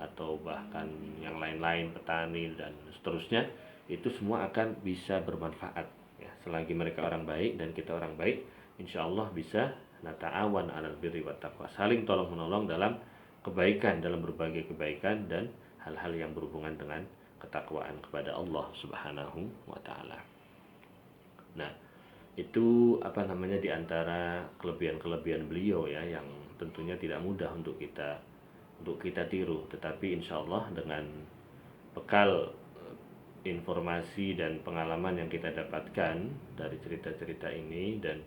atau bahkan yang lain-lain, petani dan seterusnya, itu semua akan bisa bermanfaat ya. Selagi mereka orang baik dan kita orang baik, insya Allah bisa nata'awan 'alal birri wat taqwa, saling tolong menolong dalam kebaikan, dalam berbagai kebaikan dan hal-hal yang berhubungan dengan ketakwaan kepada Allah Subhanahu wa taala. Nah, itu di antara kelebihan-kelebihan beliau ya, yang tentunya tidak mudah untuk kita tiru, tetapi insya Allah dengan bekal informasi dan pengalaman yang kita dapatkan dari cerita-cerita ini dan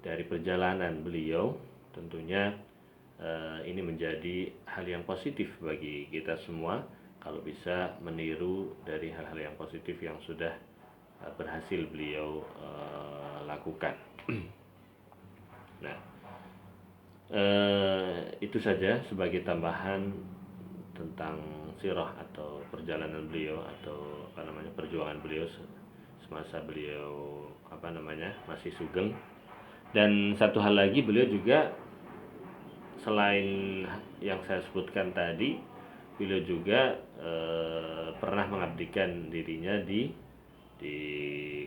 dari perjalanan beliau, tentunya ini menjadi hal yang positif bagi kita semua kalau bisa meniru dari hal-hal yang positif yang sudah berhasil beliau lakukan. Nah, itu saja sebagai tambahan tentang sirah atau perjalanan beliau atau perjuangan beliau semasa beliau masih sugeng. Dan satu hal lagi, beliau juga selain yang saya sebutkan tadi, beliau juga pernah mengabdikan dirinya di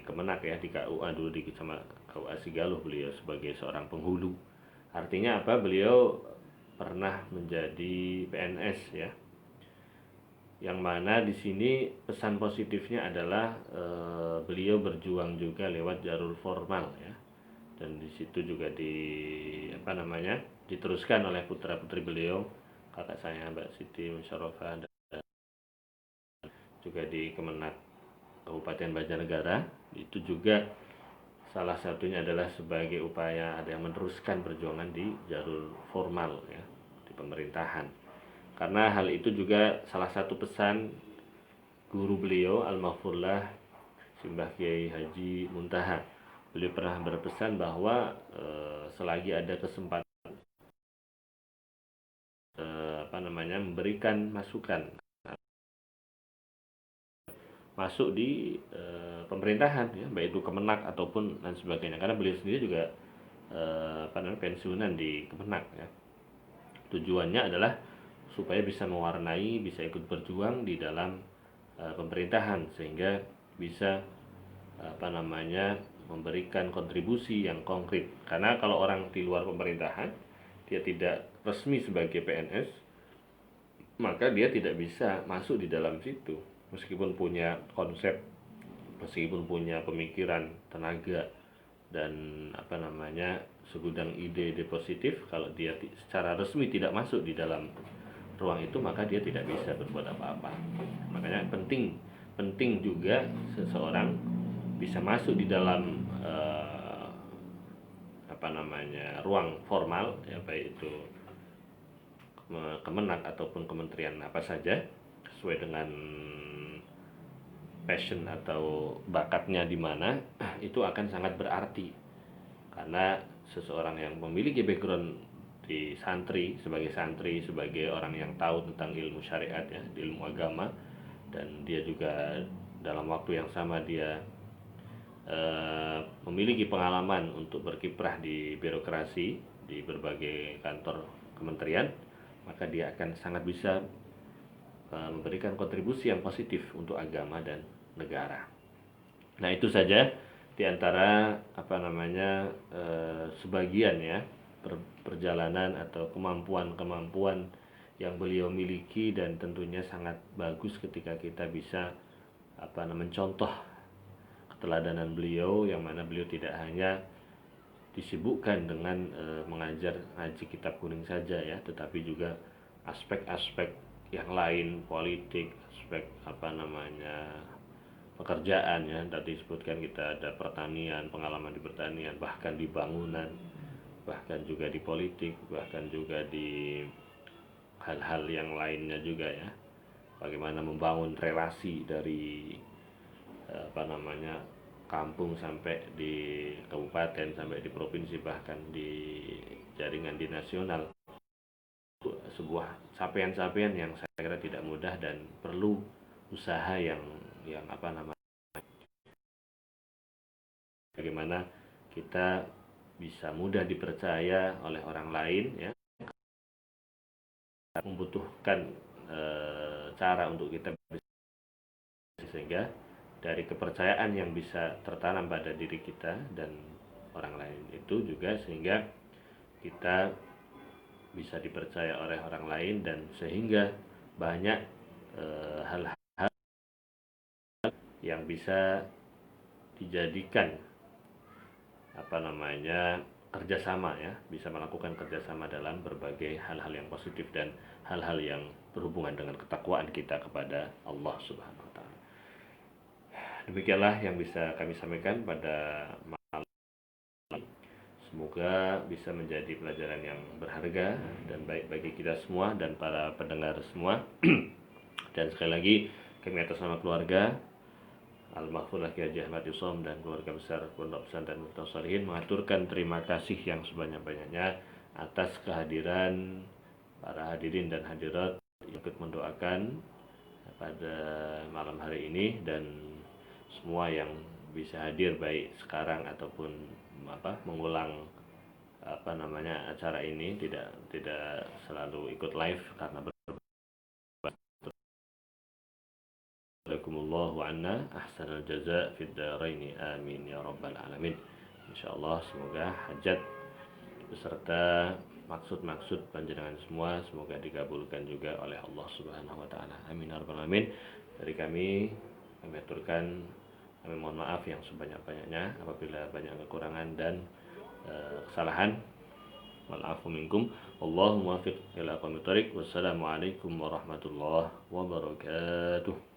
Kemenak ya, di KUA dulu, di sama KUA Sigaluh, beliau sebagai seorang penghulu. Artinya apa? Beliau pernah menjadi PNS ya. Yang mana di sini pesan positifnya adalah beliau berjuang juga lewat jalur formal ya. Dan di situ juga diteruskan oleh putra-putri beliau, kakak saya Mbak Siti Musyarofa, dan juga di Kemenak Kabupaten Banjarnegara. Itu juga salah satunya adalah sebagai upaya ada yang meneruskan perjuangan di jalur formal ya, di pemerintahan. Karena hal itu juga salah satu pesan guru beliau Al-Maghfurlah Simbah Kiai Haji Muntaha. Beliau pernah berpesan bahwa selagi ada kesempatan memberikan masukan masuk di pemerintahan ya, baik itu Kemenak ataupun dan sebagainya, karena beliau sendiri juga pensiunan di Kemenak ya. Tujuannya adalah supaya bisa mewarnai, bisa ikut berjuang di dalam pemerintahan, sehingga bisa memberikan kontribusi yang konkret. Karena kalau orang di luar pemerintahan dia tidak resmi sebagai PNS, maka dia tidak bisa masuk di dalam situ. Meskipun punya konsep, meskipun punya pemikiran, tenaga, dan segudang ide-ide positif, kalau dia secara resmi tidak masuk di dalam ruang itu, maka dia tidak bisa berbuat apa-apa. Makanya penting juga seseorang bisa masuk di dalam ruang formal, ya, baik itu Kemenak ataupun kementerian apa saja, sesuai dengan passion atau bakatnya di mana, itu akan sangat berarti. Karena seseorang yang memiliki background di sebagai santri, sebagai orang yang tahu tentang ilmu syariat, ya, ilmu agama, dan dia juga dalam waktu yang sama dia memiliki pengalaman untuk berkiprah di birokrasi di berbagai kantor kementerian, maka dia akan sangat bisa memberikan kontribusi yang positif untuk agama dan negara. Nah, itu saja di antara sebagian, ya, perjalanan atau kemampuan-kemampuan yang beliau miliki, dan tentunya sangat bagus ketika kita bisa mencontoh keteladanan beliau, yang mana beliau tidak hanya disibukkan dengan mengajar ngaji kitab kuning saja, ya, tetapi juga aspek-aspek yang lain, politik, aspek pekerjaan, ya, tadi disebutkan kita ada pertanian, pengalaman di pertanian, bahkan di bangunan, bahkan juga di politik, bahkan juga di hal-hal yang lainnya juga, ya, bagaimana membangun relasi dari kampung sampai di kabupaten, sampai di provinsi, bahkan di jaringan di nasional. Sebuah capaian-capaian yang saya kira tidak mudah dan perlu usaha yang bagaimana kita bisa mudah dipercaya oleh orang lain, ya, membutuhkan cara untuk kita, sehingga dari kepercayaan yang bisa tertanam pada diri kita dan orang lain itu juga, sehingga kita bisa dipercaya oleh orang lain, dan sehingga banyak hal-hal yang bisa dijadikan kerjasama, ya, bisa melakukan kerjasama dalam berbagai hal-hal yang positif dan hal-hal yang berhubungan dengan ketakwaan kita kepada Allah Subhanahu wa Ta'ala. Demikianlah yang bisa kami sampaikan pada malam ini. Semoga bisa menjadi pelajaran yang berharga dan baik bagi kita semua dan para pendengar semua. Dan sekali lagi, kami atas nama keluarga Al-Mahfudh Kiai Haji Ahmad Yusom dan keluarga besar Pondok Pesantren Miftahul Shalihin mengaturkan terima kasih yang sebanyak-banyaknya atas kehadiran para hadirin dan hadirat yang ikut mendoakan pada malam hari ini, dan semua yang bisa hadir baik sekarang ataupun mengulang acara ini, tidak selalu ikut live karena Jazakumullahu anna ahsanal jaza fid dharaini amin ya rabbal alamin. Insyaallah semoga hajat beserta maksud-maksud panjenengan semua semoga dikabulkan juga oleh Allah Subhanahu wa taala. Amin ya rabbal alamin. Dari kami aturkan, kami mohon maaf yang sebanyak-banyaknya apabila banyak kekurangan dan kesalahan. Wal afu minkum. Wallahu muwaffiq ila aqwamit thoriq. Wassalamualaikum warahmatullahi wabarakatuh.